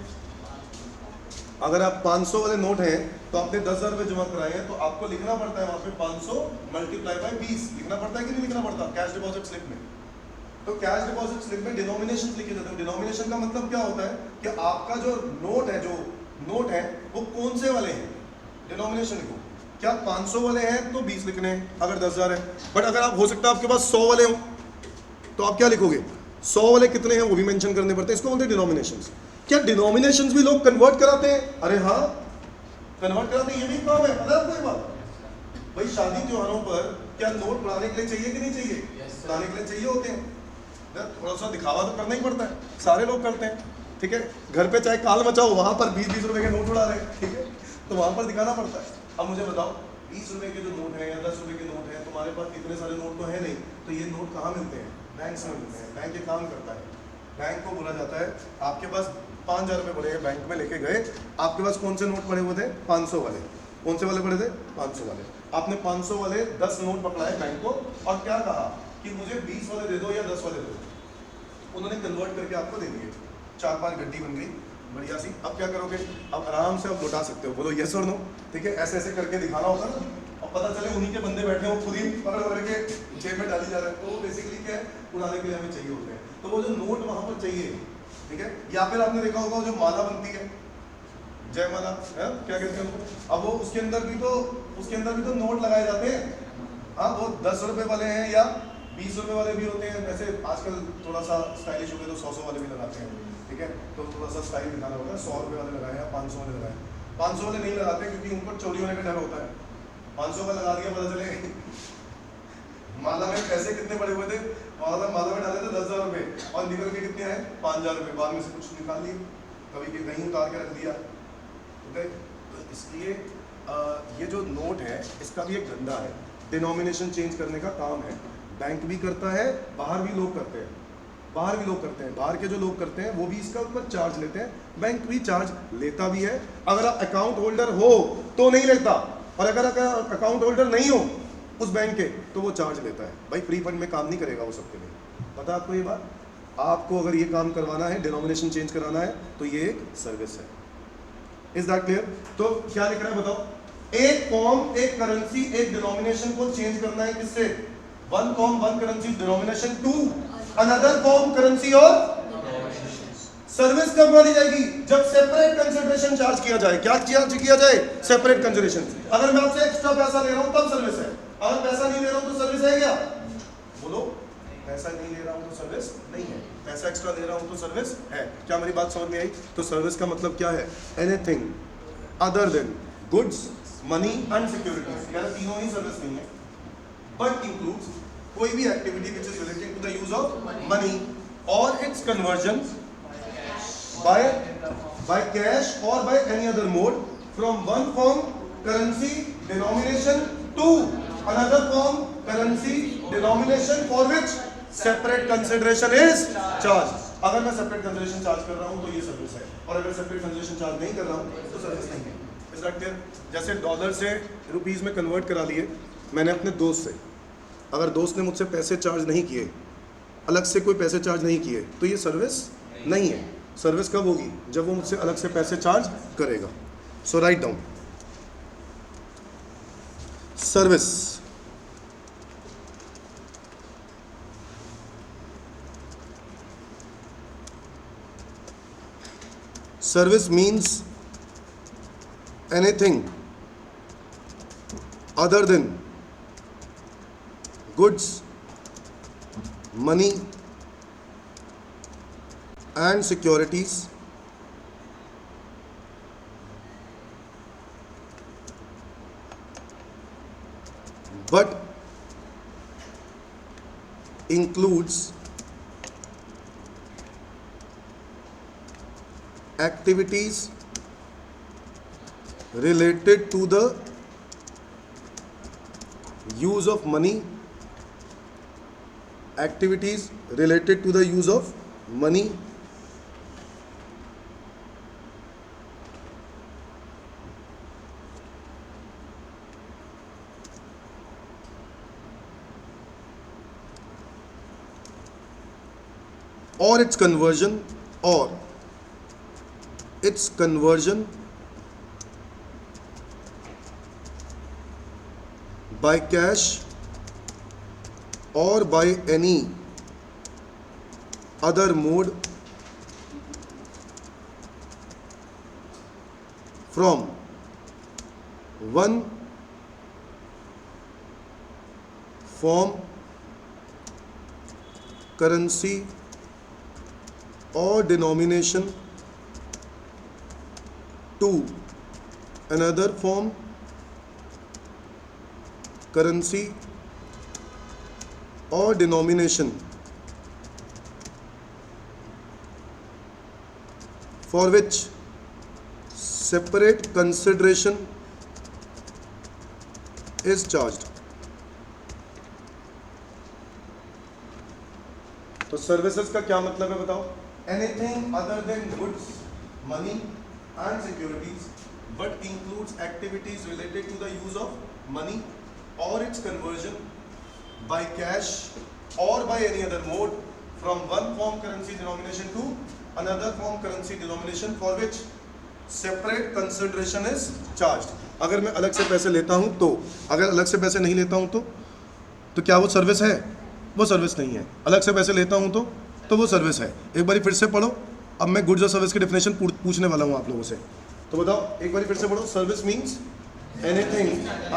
[SPEAKER 1] अगर आप 500 वाले नोट हैं तो आपने 10,000 रुपये जमा कराए हैं, तो आपको लिखना पड़ता है वहां पे 500 मल्टीप्लाई बाय 20 लिखना पड़ता है कि नहीं लिखना पड़ता कैश डिपॉजिट स्लिप में? तो कैश डिपॉजिट स्लिप में डिनोमिनेशन लिखे जाते हैं। डिनोमिनेशन का मतलब क्या होता है कि आपका जो नोट है वो कौन से वाले हैं, डिनोमिनेशन लिखो। क्या 500 वाले हैं तो 20 लिखने हैं अगर 10,000 है, बट अगर आप हो सकता है आपके पास 100 वाले हो तो आप क्या लिखोगे? 100 वाले कितने हैं वो भी मेंशन करने पड़ते हैं, इसको बोलते हैं डिनोमिनेशंस। क्या डिनोमिनेशंस भी लोग कन्वर्ट कराते हैं? अरे हाँ, कन्वर्ट कराते हैं, ये भी काम है। पता है आपको एक बात? भाई शादी त्योहारों पर क्या नोट बढ़ाने के लिए चाहिए कि नहीं चाहिए? बढ़ाने के लिए चाहिए होते हैं ना, थोड़ा सा दिखावा तो करना ही पड़ता है, सारे लोग करते हैं, ठीक है। घर पे चाहे काल मचाओ, वहां पर 20-20 रुपए के नोट उड़ा रहे हैं, ठीक है, तो वहां पर दिखाना पड़ता है। अब मुझे बताओ, 20 रुपए के जो नोट है या 10 रुपए के नोट है, तुम्हारे पास इतने सारे नोट तो है नहीं, तो ये नोट कहाँ मिलते हैं? बैंक से मिलते हैं। बैंक ये काम करता है, बैंक को बोला जाता है आपके पास 5,000 रुपये पड़े हैं, बैंक में लेके गए, आपके पास कौन से नोट पड़े हुए थे? 500 वाले। कौन से वाले पड़े थे? 500 वाले। आपने 500 वाले 10 नोट पकड़ाए बैंक को और क्या कहा कि मुझे 20 वाले दे दो या 10 वाले दे दो। उन्होंने कन्वर्ट करके आपको दे दिए, 4-5 गड्डी बन गई बढ़िया सी। अब क्या करोगे? अब आराम से आप लौटा सकते हो, बोलो यस और नो, ठीक है। ऐसे ऐसे करके दिखाना होता है ना, और पता चले उन्हीं के बंदे बैठे हो, खुद ही पकड़ के जेब में डाली जा रहे हैं, तो बेसिकली क्या है, उड़ाने के लिए हमें चाहिए होते हैं। तो वो जो नोट वहाँ पर चाहिए, ठीक है। या फिर आपने देखा होगा जो माला बनती है, जयमाला है, क्या कहते हैं उनको, अब वो उसके अंदर भी तो नोट लगाए जाते हैं। हाँ, वो 10 रुपए वाले हैं या 20 रुपए वाले भी होते हैं। वैसे आजकल थोड़ा सा स्टाइलिश हो गए तो 100 वाले भी लगाते हैं, ठीक है। तो थोड़ा सा स्टाइल दिखाना होगा, 100 रुपए वाले लगाए या 500 वाले लगाए। 500 वाले नहीं लगाते क्योंकि उनको चोरी होने का डर होता है। 500 का लगा दिया, पता चले माला में पैसे कितने पड़े हुए थे, माला में डाले थे 10,000 रुपये और निकल के कितने आए? 5,000 रुपये। बाद में से कुछ निकाल लिए, कभी के कहीं उतार के रख दिया, ठीक है। तो इसलिए ये जो नोट है इसका भी एक धंधा है, डिनोमिनेशन चेंज करने का काम है। बैंक भी करता है, बाहर भी लोग करते हैं, बाहर के जो लोग करते हैं वो भी इसका ऊपर चार्ज लेते हैं। बैंक भी चार्ज लेता भी है। अगर आप अकाउंट होल्डर हो तो नहीं लेता, और अगर अकाउंट होल्डर नहीं हो उस बैंक के तो वो चार्ज लेता है। भाई फ्री फंड में काम नहीं करेगा वो सबके लिए, पता आपको ये बात? आपको अगर ये काम करवाना है, डिनोमिनेशन चेंज कराना है, तो ये एक सर्विस है। Is that clear? तो क्या लिख रहा है बताओ? एक फॉर्म, एक करेंसी, एक डिनोमिनेशन को चेंज करना है किससे? One form one currency denomination to another form currency और सर्विस कब मानी जाएगी? जब सेपरेट कंसिडरेशन चार्ज किया जाए। क्या चार्ज किया जाए? Separate consideration. अगर मैं आपसे एक्स्ट्रा पैसा ले रहा हूं तब सर्विस है, अगर पैसा नहीं ले रहा हूं तो सर्विस है क्या? बोलो, पैसा नहीं ले रहा हूं तो सर्विस नहीं है, पैसा एक्स्ट्रा ले रहा हूं तो सर्विस है। क्या मेरी बात समझ में आई? तो सर्विस का मतलब क्या है? Anything other than goods, money and security, यानी तीनों ही सर्विस नहीं है, बट इंक्लूड्स कोई भी activity which is related to the use of money और its conversion by cash or by any other mode from one form currency denomination to another form currency denomination for which separate consideration is charged. अगर मैं separate consideration charge कर रहा हूँ तो ये service है, और अगर separate consideration charge नहीं कर रहा हूँ तो सर्विस नहीं है। Is that clear? जैसे डॉलर से रुपीस में कन्वर्ट करा लिए मैंने अपने दोस्त से, अगर दोस्त ने मुझसे पैसे चार्ज नहीं किए, अलग से कोई पैसे चार्ज नहीं किए, तो ये सर्विस नहीं है। सर्विस कब होगी? जब वो मुझसे अलग से पैसे चार्ज करेगा. So write down service. Service means anything other than goods, money, and securities but includes activities related to the use of money, activities related to the use of money, or its conversion, by cash or by any other mode from one form, currency or denomination to another form, currency or denomination for which separate consideration is charged. तो services का क्या मतलब है बताओ? Anything other than goods, money and securities but includes activities related to the use of money or its conversion by cash or by any other mode from one form currency denomination to another form currency denomination for which separate consideration is charged. अगर मैं अलग से पैसे लेता हूं तो, अगर अलग से पैसे नहीं लेता हूं तो क्या वो सर्विस है? वो सर्विस नहीं है. अलग से पैसे लेता हूं तो वो सर्विस है. एक बारी फिर से पढ़ो. अब मैं गुड्स और सर्विस की डेफिनेशन पूछने वाला हूं आप लोगों से. तो बताओ एक बारी फिर से पढ़ो. Service means anything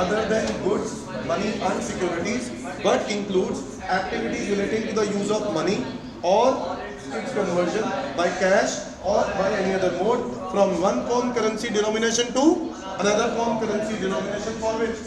[SPEAKER 1] other than goods, money and securities but includes activities relating to the use of money or its conversion by cash or by any other mode from one form currency denomination to another form currency denomination for which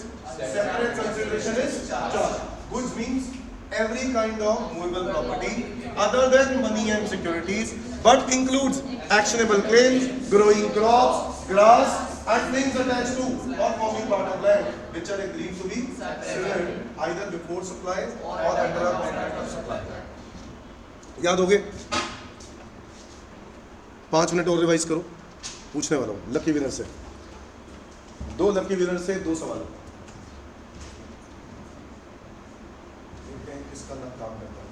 [SPEAKER 1] separate consideration is charged. Goods means every kind of movable property other than money and securities but includes actionable claims, growing crops, grass and things attached to or forming part of land which are agreed to be sold either before supply or under a contract of supply. याद हो गए? 5 minute और revise करो. पूछने वाला हूँ lucky winner से. 2 lucky winner से 2 सवाल. इसका नाम काम करता है.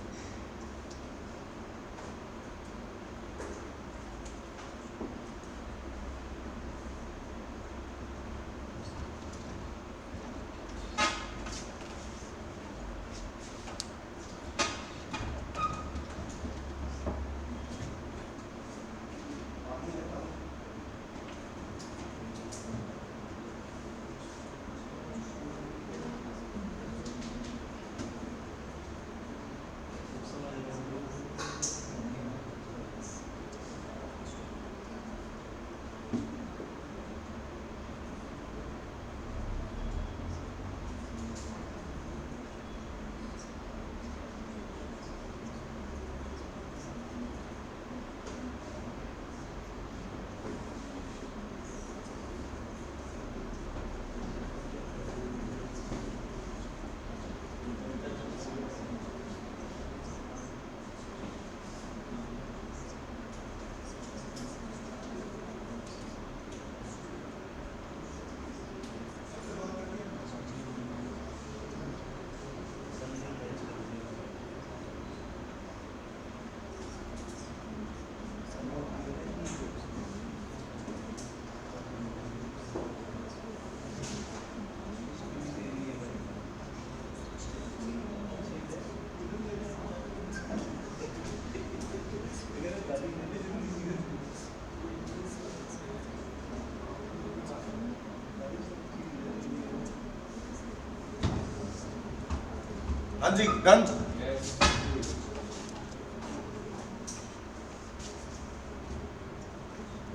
[SPEAKER 1] जी डन।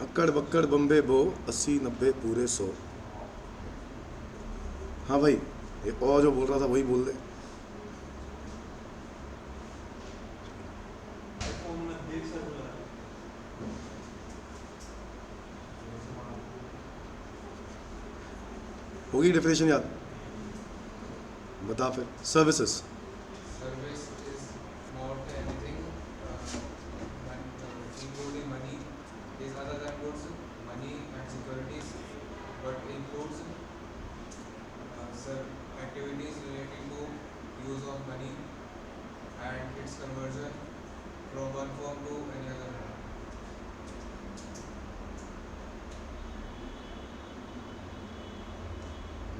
[SPEAKER 1] अक्कड़ बक्कड़ बम्बे बो 80-90 पूरे 100। हाँ भाई, एक और जो बोल रहा था वही बोल दे। होगी डेफिनेशन याद? बता फिर। Services.
[SPEAKER 2] Service is not anything including money is other than goods, money and securities, but includes activities relating to use of money and its conversion from one form to any other form.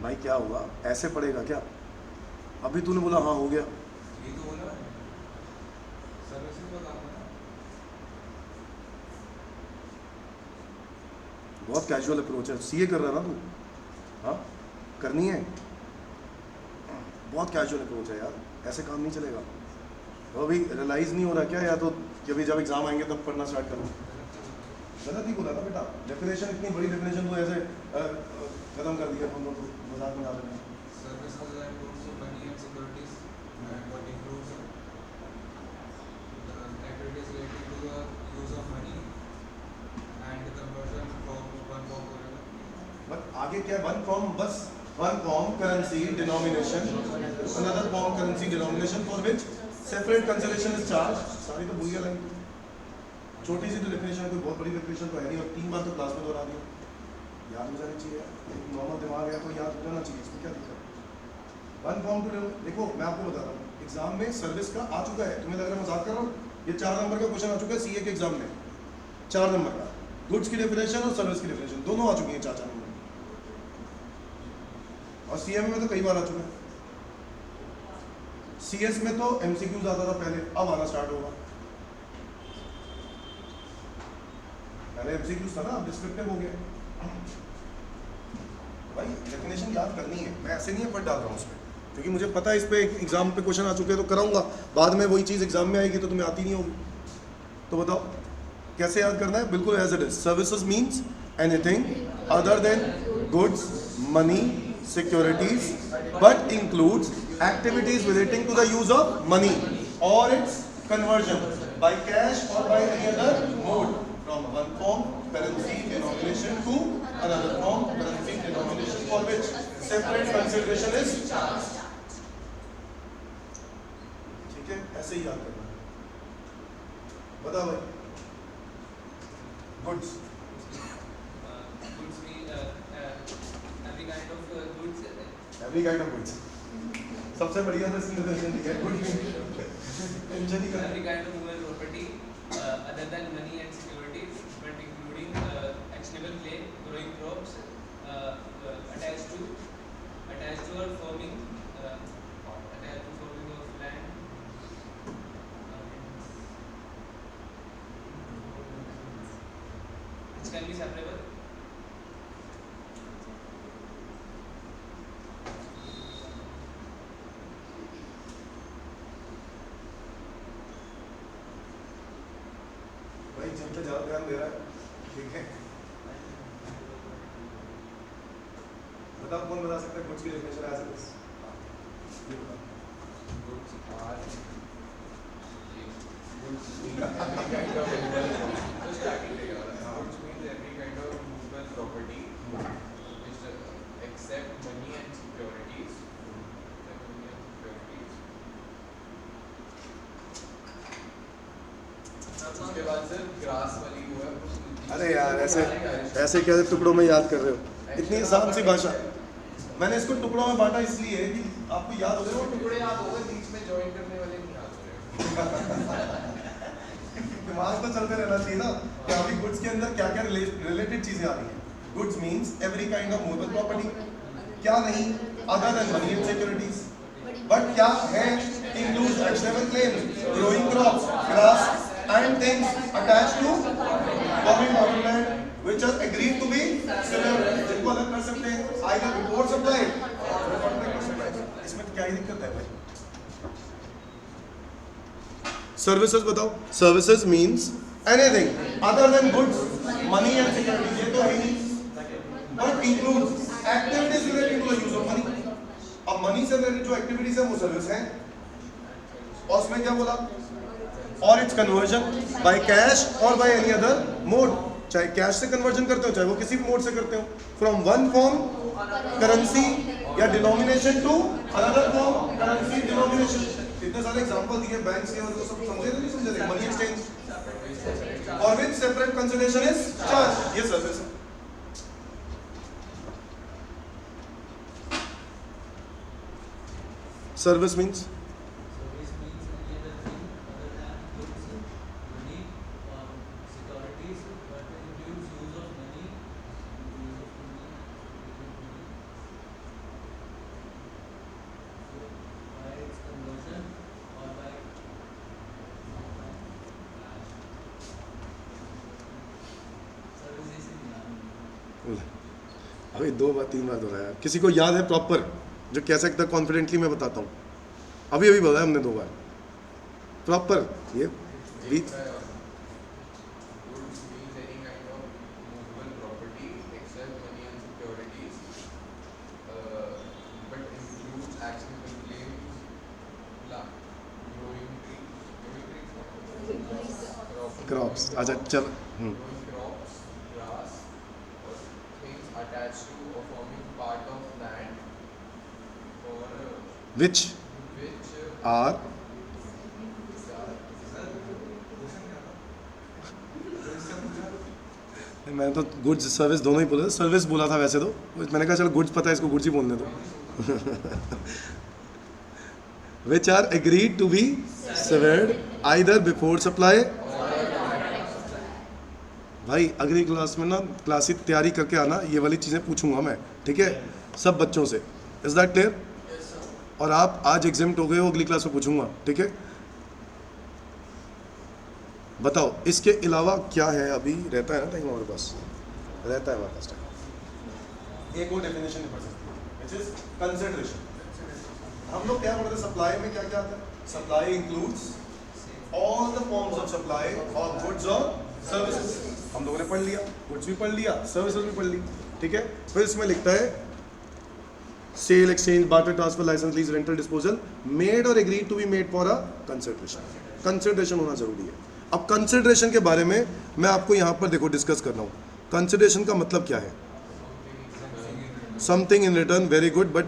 [SPEAKER 1] भाई क्या हुआ, ऐसे पड़ेगा क्या? अभी तूने बोला हाँ हो गया।
[SPEAKER 2] ये तो बोला सर्विसेज का काम है ना।
[SPEAKER 1] बहुत कैजुअल अप्रोच है। सीए कर रहा है ना तू? हाँ करनी है। बहुत कैजुअल अप्रोच है यार, ऐसे काम नहीं चलेगा। तो अभी रियलाइज नहीं हो रहा क्या, या तो जब एग्जाम आएंगे तब पढ़ना स्टार्ट करो? गलत ही बोला ना बेटा। डेफिनेशन इतनी बड़ी डेफिनेशन तो ऐसे खत्म कर दिया तुम लोग, मजाक में डाल रहे हैं।
[SPEAKER 2] Service other than goods, money and securities, and what includes activities related to the use of money and the conversion from one form to another.
[SPEAKER 1] But आगे क्या है? वन फॉर्म, बस one form currency denomination, another form currency denomination for which separate consideration is charge. सारी तो भूल गया। छोटी सी तो डेफिनेशन, कोई बहुत बड़ी डेफिनेशन तो है नहीं, और 3 बार तो क्लास में दोहरा दिया। याद हो जानी चाहिए, नॉर्मल दिमाग है तो याद हो जाना चाहिए, इसमें क्या दिक्कत है? वन फॉर्म टू देखो, मैं आपको बताता हूँ, एग्जाम में सर्विस का आ चुका है। तुम्हें लग रहा है मजाक कर रहा हूँ? ये 4 नंबर का क्वेश्चन आ चुका है सीए के एग्जाम में, 4 नंबर का। गुड्स की डेफिनेशन और सर्विस की डेफिनेशन दोनों आ चुकी हैं 4 नंबर, और सीएम में तो कई बार आ चुका है। सीएस में तो एमसीक्यूज आता था पहले, अब आना स्टार्ट होगा। पहले एमसीक्यूज था ना, अब डिस्क्रिप्टिव हो गया। भाई डेफिनेशन याद करनी है, मैं ऐसे नहीं एफर्ट डाल रहा हूँ उस पर, क्योंकि मुझे पता है इस पे एग्जाम पे क्वेश्चन आ चुके हैं तो कराऊंगा। बाद में वही चीज़ एग्जाम में आएगी तो तुम्हें आती नहीं होगी। तो बताओ कैसे याद करना है? बिल्कुल as it is. Services means anything other than goods, money, securities, but includes activities relating to the use of money or its conversion by cash or by any other mode from one form currency denomination to another form currency denomination for which separate consideration is charged। ठीक है, ऐसे ही याद करना है। बताओ भाई। Goods
[SPEAKER 3] goods mean every kind of goods.
[SPEAKER 1] every kind of goods। सबसे बढ़िया तो इसकी डेफिनेशन दी है गुड टेंशन ही कर।
[SPEAKER 3] Every kind of movable property other than money and securities, but including actionable claim, growing crops attached to or forming of land. Which can be separable.
[SPEAKER 1] भाई जिन पे ज्यादा ध्यान दे रहा है, ठीक है। बताओ कौन बता सकता है गुड्स की डेफिनेशन एज इट इज? ये बताओ।
[SPEAKER 2] Goods are goods mean every kind of just starting together. Goods means every kind of movable property which except money and securities. उसके बाद सर ग्रास वाली वो है।
[SPEAKER 1] अरे यार ऐसे ऐसे कैसे टुकड़ों में याद कर रहे हो? इतनी आसान सी भाषा। मैंने इसको टुकड़ों में बांटा इसलिए कि आपको याद हो
[SPEAKER 2] वो
[SPEAKER 1] जाए।
[SPEAKER 2] टुकड़े याद हो गए, बीच में जॉइन करने वाले नहीं याद हो रहे।
[SPEAKER 1] दिमाग तो चलते रहना चाहिए ना कि अभी गुड्स के अंदर क्या क्या रिलेटेड चीजें आ रही हैं। Goods means every kind of movable property, क्या नहीं, other than money and securities, but क्या है, includes actionable claims, growing crops, grass and things attached to farming land which are agreed to be similar, जिनको अलग कर सकते हैं either before supply or after supply। इसमें क्या ही दिक्कत है भाई? सर्विसेज बताओ. Services means anything other than goods, money and securities. ये तो है नहीं, but includes activities related to the use of money. अब मनी से रिलेटेड जो एक्टिविटीज है वो सर्विस है. और उसमें क्या बोला? और इट्स कन्वर्जन बाय कैश और बाय एनी अदर मोड. चाहे कैश से कन्वर्जन करते हो, चाहे वो किसी भी मोड से करते हो. फ्रॉम वन फॉर्म करेंसी या denomination to another form currency denomination. इतने सारे एग्जांपल दिए बैंक्स के, और वो सब समझे नहीं समझे? Money exchange for which separate consideration is charge. ये सर्विस है. Service means
[SPEAKER 3] Service means any other thing other than goods, money, or securities, but includes use of money, by its conversion or by services in Iran.
[SPEAKER 1] अभी 2 बार 3 बार दोहराया. किसी को याद है proper जो कह सकता कॉन्फिडेंटली? मैं बताता हूँ. अभी अभी बताया हमने 2 बार प्रॉपर. ये बीच
[SPEAKER 2] Goods means any kind of movable property except money and securities, but includes actionable claims, growing trees,
[SPEAKER 1] crops. अच्छा चल.
[SPEAKER 2] growing crops, grass, or things attached to or forming part of land, for
[SPEAKER 1] which
[SPEAKER 2] which
[SPEAKER 1] are मैंने तो goods service दोनों ही बोला. Service बोला था वैसे तो. मैंने कहा चलो गुड्स पता है, इसको गुड्स ही बोलने दो. Which are agreed to be served either before supply. भाई अगली क्लास में ना क्लास की तैयारी करके आना, ये वाली चीज़ें पूछूंगा मैं, ठीक है, सब बच्चों से. Is that clear? और आप आज एग्जाम्ट हो गए हो, अगली क्लास में पूछूंगा, ठीक है. बताओ इसके अलावा क्या है? अभी रहता है ना टाइम हमारे पास, रहता है हमारे पास टाइम. एक और डेफिनेशन नहीं पढ़ सकते, व्हिच इज कंसिडरेशन. हम लोग क्या पढ़ते हैं सप्लाई में? क्या क्या आता है? Supply includes all the forms of supply of goods और सर्विसेज. हम लोगों ने पढ़ लिया, गुड्स भी पढ़ लिया, सर्विसेज भी पढ़ ली, ठीक है. फिर इसमें लिखता है sale, exchange, barter, transfer, license, lease, rental, disposal made और agreed to be made for a consideration. Consideration होना जरूरी है. अब कंसिडरेशन के बारे में मैं आपको यहाँ पर देखो डिस्कस कर रहा हूँ. कंसिडरेशन का मतलब क्या है? Something in return. Very good. But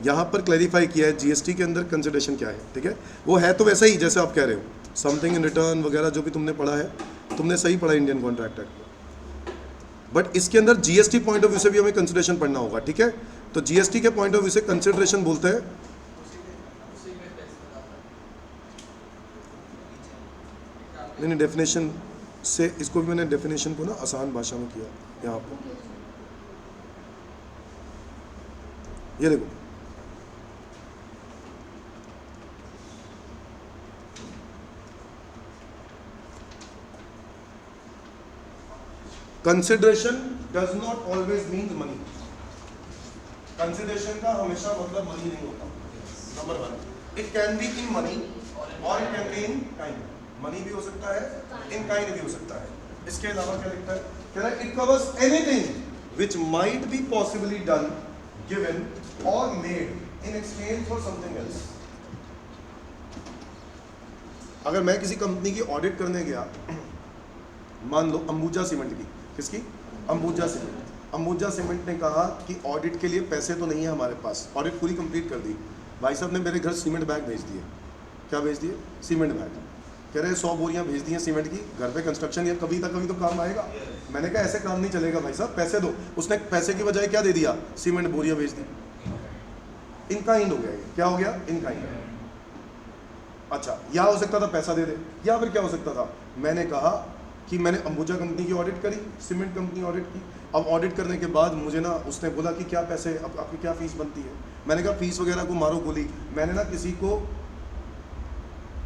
[SPEAKER 1] यहाँ पर क्लैरिफाई किया है जीएसटी के अंदर कंसिडरेशन क्या है, ठीक है. वो है तो वैसा ही जैसे आप कह रहे हो, समथिंग इन रिटर्न वगैरह जो भी तुमने पढ़ा है, तुमने सही पढ़ा इंडियन कॉन्ट्रैक्ट एक्ट. बट इसके अंदर जीएसटी पॉइंट ऑफ व्यू से भी हमें कंसिडरेशन पढ़ना होगा, ठीक है. तो जीएसटी के पॉइंट ऑफ व्यू से कंसिडरेशन बोलते हैं नहीं, डेफिनेशन से. इसको भी मैंने डेफिनेशन को ना आसान भाषा में किया यहाँ पर. ये देखो, consideration does not always mean money. Consideration का हमेशा मतलब मनी नहीं होता. Number 1, it can be in money और it can be in kind. Money भी हो सकता है, इन काइंड भी हो सकता है. इसके अलावा क्या लिखता है? कह रहा है it covers anything which might be possibly done, given और made in exchange for something else. अगर मैं किसी कंपनी की ऑडिट करने गया, मान लो अंबुजा सीमेंट की, किसकी? अंबुजा सीमेंट. अंबुजा सीमेंट ने कहा कि ऑडिट के लिए पैसे तो नहीं है हमारे पास. ऑडिट पूरी कंप्लीट कर दी. भाई साहब ने मेरे घर सीमेंट बैग भेज दिए. क्या भेज दिए? Cement bag. कह रहे 100 बोरियां भेज दी हैं सीमेंट की. घर पे कंस्ट्रक्शन या कभी तो काम आएगा. मैंने कहा ऐसे काम नहीं चलेगा भाई साहब, पैसे दो. उसने पैसे की बजाय क्या दे दिया? सीमेंट बोरियां भेज दी. इनका इंड हो गया. ये क्या हो गया? इनका इंड. अच्छा, या हो सकता था पैसा दे दे, या फिर क्या हो सकता था? मैंने कहा कि मैंने अंबुजा कंपनी की ऑडिट करी, सीमेंट कंपनी ऑडिट की. अब ऑडिट करने के बाद मुझे ना उसने बोला कि क्या पैसे, अब आपकी क्या फीस बनती है? मैंने कहा फीस वगैरह को मारो गोली, मैंने ना किसी को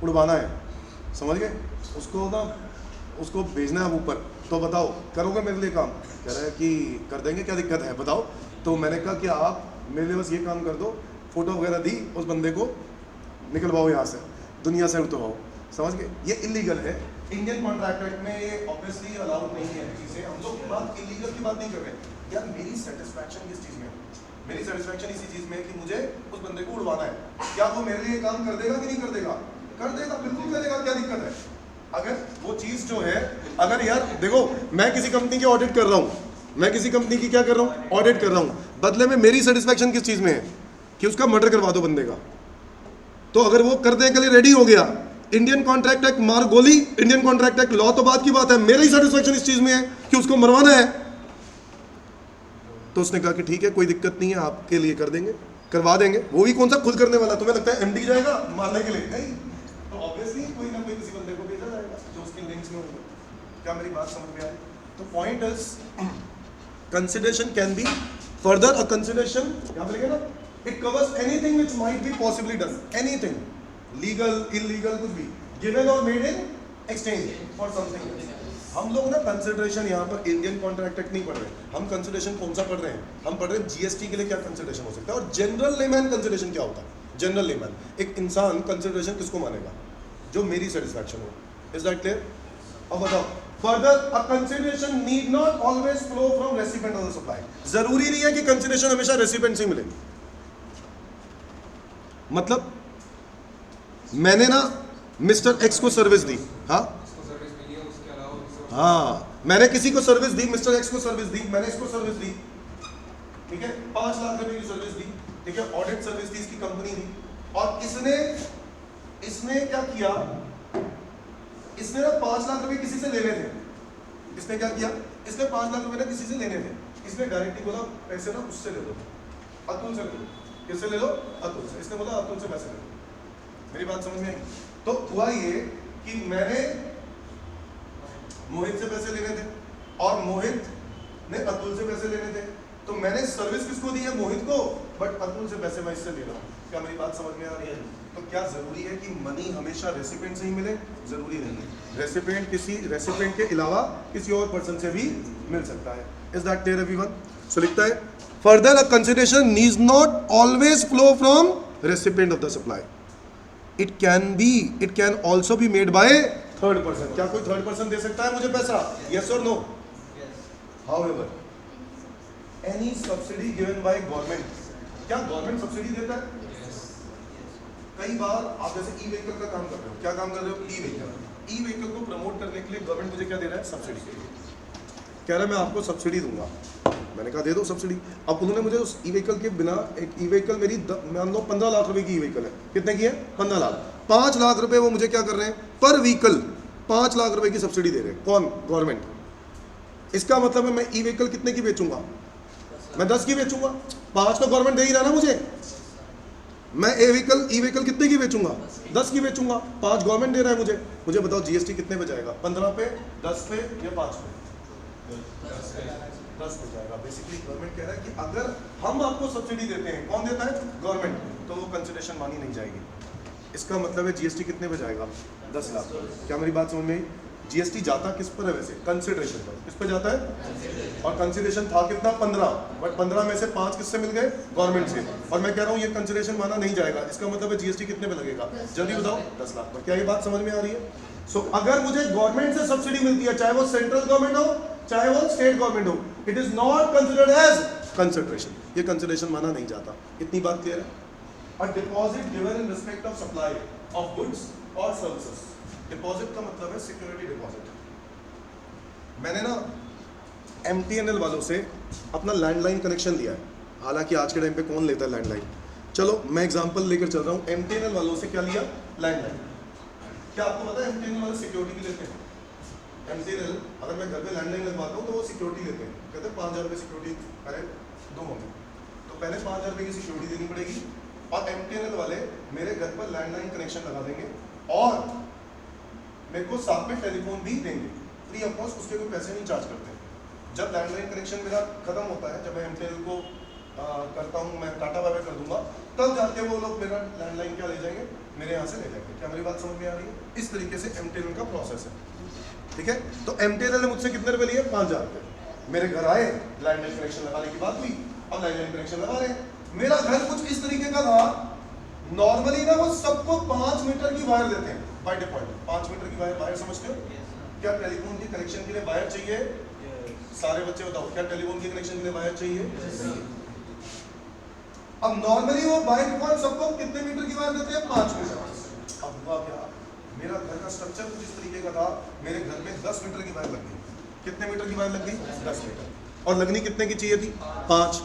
[SPEAKER 1] उड़वाना है, समझ गए? उसको ना उसको भेजना है ऊपर. तो बताओ करोगे मेरे लिए काम? कह रहा है कि कर देंगे, क्या दिक्कत है बताओ. तो मैंने कहा कि आप मेरे लिए बस ये काम कर दो, फ़ोटो वगैरह दी, उस बंदे को निकलवाओ यहाँ से, दुनिया से उठवाओ. समझ गए? ये इलीगल है। इंडियन कॉन्ट्रैक्ट एक्ट में ये ऑब्वियसली अलाउड नहीं है चीजें। हम लोग बात इलीगल की बात नहीं कर रहे यार। मेरी सेटिस्फैक्शन किस चीज में है? मेरी सेटिस्फैक्शन इसी चीज में है कि मुझे उस बंदे को उड़वाना है। क्या वो मेरे लिए काम कर देगा कि नहीं कर देगा? कर देगा, बिल्कुल करेगा, क्या दिक्कत है? अगर वो चीज जो है, अगर यार देखो, मैं किसी कंपनी की ऑडिट कर रहा हूँ, मैं किसी कंपनी की क्या कर रहा हूँ? ऑडिट कर रहा हूँ। बदले में मेरी सेटिस्फैक्शन किस चीज में है? कि उसका मर्डर करवा दो बंदे का। तो अगर वो करने के लिए रेडी हो गया, इंडियन कॉन्ट्रैक्ट एक्ट मार गोली, इंडियन कॉन्ट्रैक्ट एक्ट लॉ तो बात की बात है, मेरी सेटिस्फैक्शन इस चीज में है कि उसको मरवाना है। तो उसने कहा कि ठीक है, कोई दिक्कत नहीं है, आपके लिए कर देंगे, करवा देंगे। वो भी कौन सा खुद करने वाला? तुम्हें लगता है एमडी जाएगा मारने के लिए? नहीं। तो ऑब्वियसली कोई ना कोई किसी बंदे को भेजा जाएगा जो उसके लिंक्स में होगा। क्या मेरी बात समझ में आई? तो point is consideration can be further a consideration, क्या बोलेंगे ना, it covers anything which might be possibly done, anything, legal illegal, कुछ भी, गिवन और made in exchange for something. हम लोग ना कंसिडरेशन यहाँ पर इंडियन कॉन्ट्रैक्ट एक्ट नहीं पढ़ रहे, हम कंसिडरेशन कौन सा पढ़ रहे हैं? हम पढ़ रहे हैं जीएसटी के लिए क्या कंसिडरेशन हो सकता है और जनरल लेमैन कंसिडरेशन क्या होता है। जनरल लेमैन, एक इंसान कंसिडरेशन किसको मानेगा? जो मेरी सेटिस्फैक्शन हो। Is that clear? अब बताओ, further a consideration need not always flow from recipient of the supply. जरूरी नहीं है कि कंसिडरेशन हमेशा रेसिपिएंट से मिले। मतलब मैंने ना मिस्टर एक्स को सर्विस दी, हाँ, मैंने किसी को सर्विस दी, मिस्टर एक्स को सर्विस दी, मैंने इसको सर्विस दी, ठीक है, 5 लाख रुपए की सर्विस दी, ठीक है, ऑडिट सर्विस थी, इसकी कंपनी थी। और इसने क्या किया? इसने ना 5 लाख रुपए किसी से लेने थे। इसने क्या किया? इसने 5 लाख रुपए ना किसी से लेने थे। इसने डायरेक्टली बोला पैसे ना उससे ले लो, अतुल से ले लो। किससे ले लो? अतुल से। इसने बोला अतुल से पैसे ले लो। मेरी बात समझ में आई? तो हुआ ये कि मैंने मोहित से पैसे लेने थे और मोहित ने अतुल से पैसे लेने थे। तो मैंने सर्विस किसको दी है? मोहित को, बट अतुल से पैसे मैं इससे ले रहा हूँ। क्या मेरी बात समझ में आ रही है? तो क्या जरूरी है कि मनी हमेशा रेसिपिएंट से ही मिले? जरूरी नहीं है। रेसिपिएंट के अलावा किसी और पर्सन से भी मिल सकता है। Is that clear everyone? So लिखता है, further a consideration needs not always flow from recipient of the supply. It can also be made by third person. क्या कोई थर्ड पर्सन दे सकता है मुझे पैसा? यस और no? However any subsidy given by government, क्या गवर्नमेंट सब्सिडी देता है? कई बार आप जैसे ई व्हीकल का काम कर रहे हो, क्या काम कर रहे हो? ई व्हीकल को प्रमोट करने के लिए गवर्नमेंट मुझे क्या दे रहा है? सब्सिडी। कह रहा है मैं आपको सब्सिडी दूंगा। मैंने कहा दे दो सब्सिडी। अब उन्होंने मुझे उस ई व्हीकल के बिना, एक ई व्हीकल मेरी मान लो 15 लाख रुपए की ई व्हीकल है। कितने की है? 15 लाख। 5 लाख रुपए वो मुझे क्या कर रहे हैं? पर व्हीकल 5 लाख रुपए की सब्सिडी दे रहे हैं। कौन? गवर्नमेंट। इसका मतलब है मैं ई व्हीकल कितने की बेचूंगा? मैं 10 की बेचूंगा। 5 तो गवर्नमेंट दे ही रहा ना मुझे। मैं ई व्हीकल कितने की बेचूंगा? 10 की बेचूंगा। 5 गवर्नमेंट दे रहा है मुझे। मुझे बताओ जीएसटी कितने पे जाएगा? 15 पे, 10 पे या 5 पे? 10 पे जाएगा। बेसिकली गवर्नमेंट कह रहा है कि अगर हम आपको सब्सिडी देते हैं, कौन देता है? गवर्नमेंट, तो वो कंसिडरेशन मानी नहीं जाएगी। इसका मतलब है जीएसटी कितने पे जाएगा? 10 लाख पर। क्या मेरी बात समझ में आई? जीएसटी जाता किस पर है वैसे? कंसिडरेशन पर। किस पर जाता है? और कंसिडरेशन था कितना? 15, बट 15 में से 5 किससे मिल गए? गवर्नमेंट से। और मैं कह रहा हूँ ये कंसिडरेशन माना नहीं जाएगा। इसका मतलब है जीएसटी कितने पे लगेगा? जल्दी बताओ। 10 लाख पर। क्या ये बात समझ में आ रही है? सो अगर मुझे गवर्नमेंट से सब्सिडी मिलती है, चाहे वो सेंट्रल गवर्नमेंट हो चाहे वो स्टेट गवर्नमेंट हो, it is not considered as consideration. ये कंसिडरेशन माना नहीं जाता। इतनी बात क्लियर है? A deposit given in respect of supply of goods or services. Deposit का मतलब है सिक्योरिटी डिपॉजिट। मैंने ना MTNL वालों से अपना लैंडलाइन कनेक्शन लिया है। हालांकि आज के टाइम पे कौन लेता है लैंडलाइन? चलो मैं एग्जांपल लेकर चल रहा हूँ। MTNL वालों से क्या लिया? लैंडलाइन। क्या आपको पता है MTNL वाले सिक्योरिटी भी लेते हैं? MTNL अगर मैं घर पे लैंडलाइन लगवाता हूँ तो वो सिक्योरिटी लेते हैं। कहते हैं 5,000 रुपये सिक्योरिटी पहले दो होंगे, तो पहले 5,000 रुपये की सिक्योरिटी देनी पड़ेगी। और MTNL वाले मेरे घर पर लैंडलाइन कनेक्शन लगा देंगे और मेरे को साथ में टेलीफोन भी देंगे फ्री ऑफ कॉस्ट। उसके कोई पैसे नहीं चार्ज करते। जब लैंडलाइन कनेक्शन मेरा खत्म होता है, जब मैं MTNL को करता हूँ, मैं टाटा बाय कर दूंगा, तब जाके वो लोग मेरा लैंडलाइन क्या ले जाएंगे? मेरे यहाँ से ले जाएंगे। क्या मेरी बात समझ में आ रही है? इस तरीके से MTNL का प्रोसेस है। ठीक है, तो MTNL ने मुझसे कितने रुपए लिए? 5,000 रुपये। मेरे घर आए, लैंडलाइन कनेक्शन लगाने की बात हुई, अब लैंडलाइन कनेक्शन लगा रहे हैं। मेरा घर कुछ इस तरीके का था, नॉर्मली ना वो सबको 5 मीटर की वायर देते हैं। बाय डिफॉल्ट 5 मीटर की वायर समझते हो? क्या टेलीफोन के कनेक्शन के लिए वायर चाहिए? सारे बच्चे बताओ, क्या टेलीफोन के कनेक्शन के लिए वायर चाहिए? अब नॉर्मली वो बाय डिफॉल्ट सबको कितने मीटर की वायर देते हैं? 5 मीटर। अब हुआ क्या, मेरा घर का स्ट्रक्चर कुछ इस तरीके का था, मेरे घर में 10 मीटर की वायर लग गई। कितने मीटर की वायर लग गई? 10 मीटर। और लगनी कितने की चाहिए थी? 5।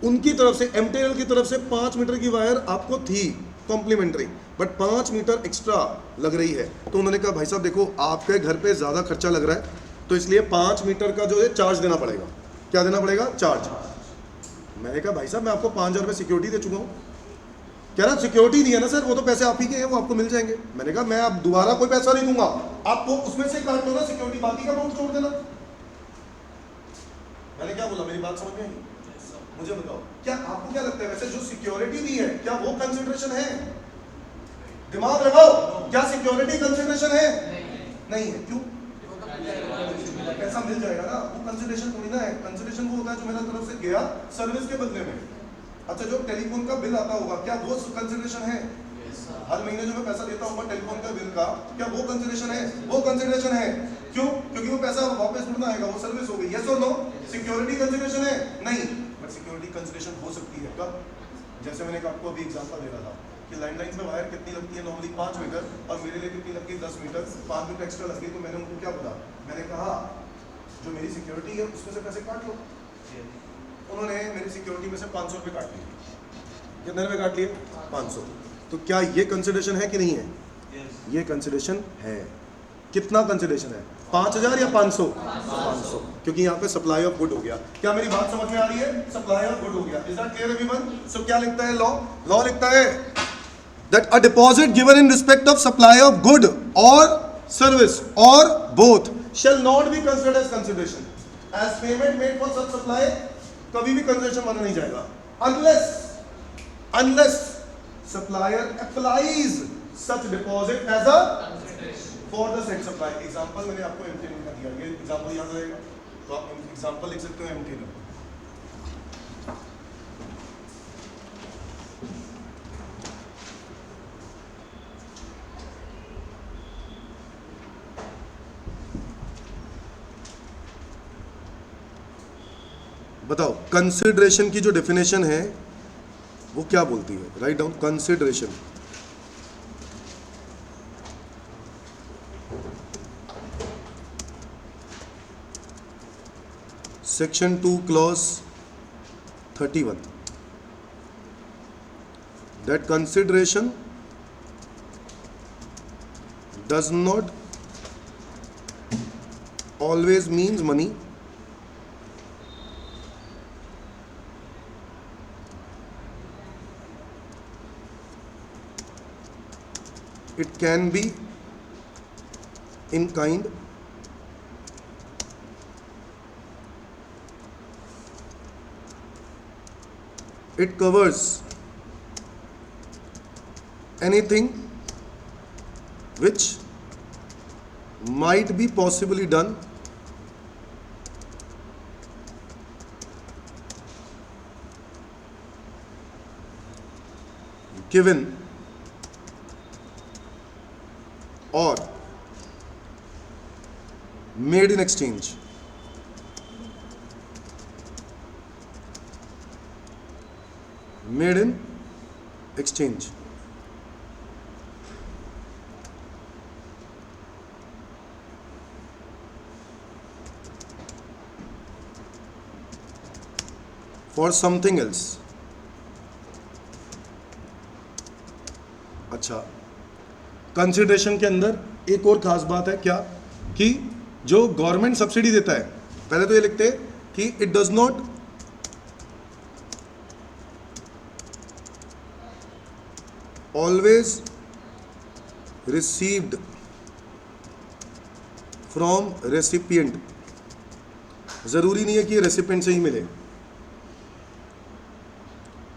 [SPEAKER 1] उनकी तरफ से, एमटीएनएल की तरफ से 5 मीटर की वायर आपको थी कॉम्प्लीमेंट्री, बट 5 मीटर एक्स्ट्रा लग रही है। तो उन्होंने कहा भाई साहब देखो, आपके घर पे ज़्यादा खर्चा लग रहा है, तो इसलिए 5 मीटर का जो है चार्ज देना पड़ेगा। क्या देना पड़ेगा? चार्ज। मैंने कहा भाई साहब मैं आपको 5,000 रुपये सिक्योरिटी दे चुका हूँ। कह रहा सिक्योरिटी दिया ना सर, वो तो पैसे आप ही के हैं, वो आपको मिल जाएंगे। मैंने कहा मैं अब दोबारा कोई पैसा नहीं दूंगा, आपको उसमें से काट लो ना सिक्योरिटी, बाकी का अमाउंट छोड़ देना। मैंने क्या बोला, मेरी बात समझ में आई? मुझे बताओ, क्या आपको क्या लगता है वैसे जो सिक्योरिटी दी है, क्या वो कंसिडरेशन है? दिमाग लगाओ, क्या सिक्योरिटी कंसिडरेशन है? नहीं है। क्यों? पैसा मिल जाएगा ना, वो कंसिडरेशन थोड़ी ना है। कंसिडरेशन वो होता है जो मेरा तरफ से गया सर्विस के बदले में। अच्छा, जो टेलीफोन का बिल आता होगा, क्या वो कंसिडरेशन है? हर महीने जो मैं पैसा देता हूँ टेलीफोन का बिल का, क्या वो कंसिडरेशन है? वो कंसिडरेशन है। क्यों? क्योंकि वो पैसा वापस उड़ना आएगा, वो सर्विस हो गई। यस और नो? सिक्योरिटी कंसिडरेशन है? नहीं। बट सिक्योरिटी कंसिडरेशन हो सकती है कब? जैसे मैंने आपको अभी एग्जांपल दे रहा था कि लैंडलाइन में वायर कितनी लगती है नॉर्मली? 5 मीटर, और मेरे लिए कितनी लगती है? 10 मीटर। 5 मीटर एक्स्ट्रा लग गई, तो मैंने उनको क्या बोला? मैंने कहा जो मेरी सिक्योरिटी है उसमें से पैसे काट लो। उन्होंने मेरी सिक्योरिटी में से 500 रुपये काट लिए। कितने रुपये काट लिए? 500। तो क्या ये कंसिडरेशन है कि नहीं है? ये कंसिडरेशन है। कितना कंसिडरेशन है? 5,000 या 500? 500, क्योंकि यहाँ पे सप्लाई ऑफ गुड हो गया। क्या मेरी बात समझ में आ रही है? सप्लाई ऑफ गुड हो गया। Is that clear everyone? So क्या लिखता है लॉ? लॉ लिखता है that a deposit given in respect of supply of good or service or both shall not be considered as consideration as payment made for such supply। कभी भी consideration माना नहीं जाएगा unless supplier applies such deposit as a for the said supply। Example मैंने आपको MTNL का दिया, ये एग्जांपल याद रहेगा, तो आप एग्जांपल लिख सकते हो एमटीएनएल। बताओ कंसिडरेशन की जो डेफिनेशन है वो क्या बोलती है? Write down consideration. Section 2 clause 31 that consideration does not always means money, it can be in kind, it covers anything which might be possibly done given or made in exchange। made in exchange। for something else। अच्छा, consideration के अंदर एक और खास बात है क्या, कि जो गवर्नमेंट सब्सिडी देता है, पहले तो ये लिखते हैं कि it does not always received from recipient. जरूरी नहीं है कि रेसिपिएंट से ही मिले।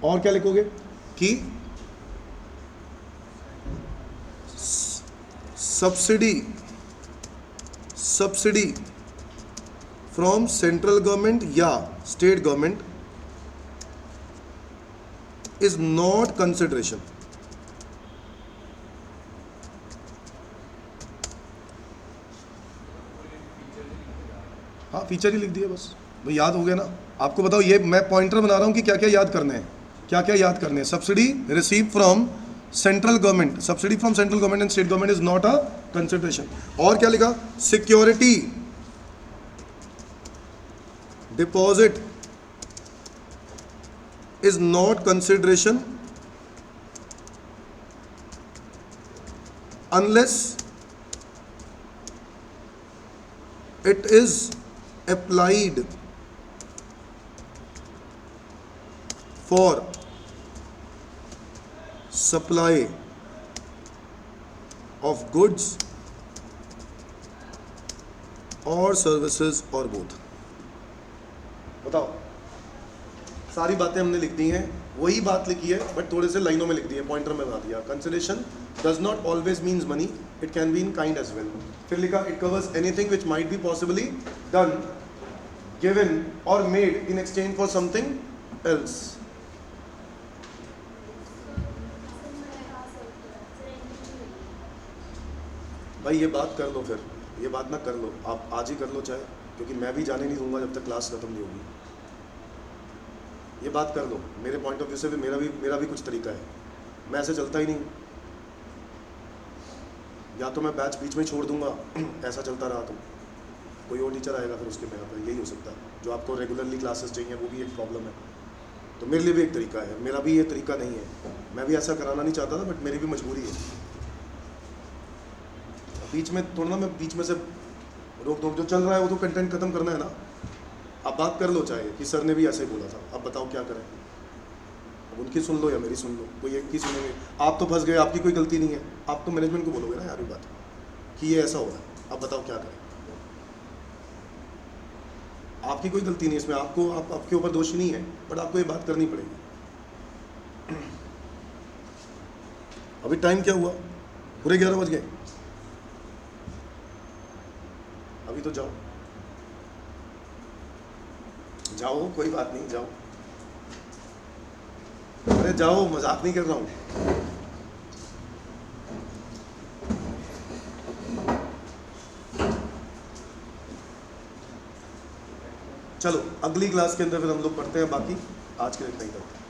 [SPEAKER 1] और क्या लिखोगे कि सब्सिडी फ्रॉम सेंट्रल गवर्नमेंट या state government is not consideration. हाँ फीचर ही लिख दिया बस, भाई याद हो गया ना। आपको बताओ, ये मैं पॉइंटर बना रहा हूँ कि क्या क्या याद करने हैं, क्या क्या याद करने हैं। Subsidy receive from central government, subsidy from central government and state government is not a consideration. और क्या लिखा, security deposit is not consideration unless it is applied for supply of goods or services or both। बताओ, सारी बातें हमने लिख दी हैं, वही बात लिखी है बट थोड़े से लाइनों में लिख दी है, पॉइंटर में बता दिया। Consideration does not always means money, it can be in kind as well. फिर लिखा it covers anything which might be possibly done, given और made in exchange for something else. भाई ये बात कर लो, फिर ये बात ना कर लो, आप आज ही कर लो चाहे, क्योंकि मैं भी जाने नहीं दूंगा जब तक क्लास खत्म नहीं होगी। ये बात कर लो, मेरे पॉइंट ऑफ व्यू से भी मेरा भी कुछ तरीका है, मैं ऐसे चलता ही नहीं। या तो मैं बैच बीच में छोड़ दूंगा, ऐसा चलता रहा तो कोई और टीचर आएगा फिर उसके मेरा, यही हो सकता है। जो आपको रेगुलरली क्लासेस चाहिए वो भी एक प्रॉब्लम है, तो मेरे लिए भी एक तरीका है, मेरा भी ये तरीका नहीं है। मैं भी ऐसा कराना नहीं चाहता था बट मेरी भी मजबूरी है। बीच में थोड़ा ना, मैं बीच में से रोक दो, जो चल रहा है वो तो कंटेंट खत्म करना है ना। आप बात कर लो चाहे कि सर ने भी ऐसे ही बोला था, अब बताओ क्या करें। अब उनकी सुन लो या मेरी सुन लो, कोई एक की सुनेंगे। आप तो फंस गए, आपकी कोई गलती नहीं है, आप तो मैनेजमेंट को बोलोगे ना यार ये बात कि ये ऐसा हो रहा है, अब बताओ क्या करें। आपकी कोई गलती नहीं है इसमें, आपके ऊपर दोष नहीं है, बट आपको ये बात करनी पड़ेगी। अभी टाइम क्या हुआ, पूरे 11 बज गए। अभी तो जाओ जाओ, कोई बात नहीं, जाओ। अरे जाओ, मजाक नहीं कर रहा हूं। चलो अगली क्लास के अंदर फिर हम लोग पढ़ते हैं, बाकी आज के लिए इतना ही करते हैं।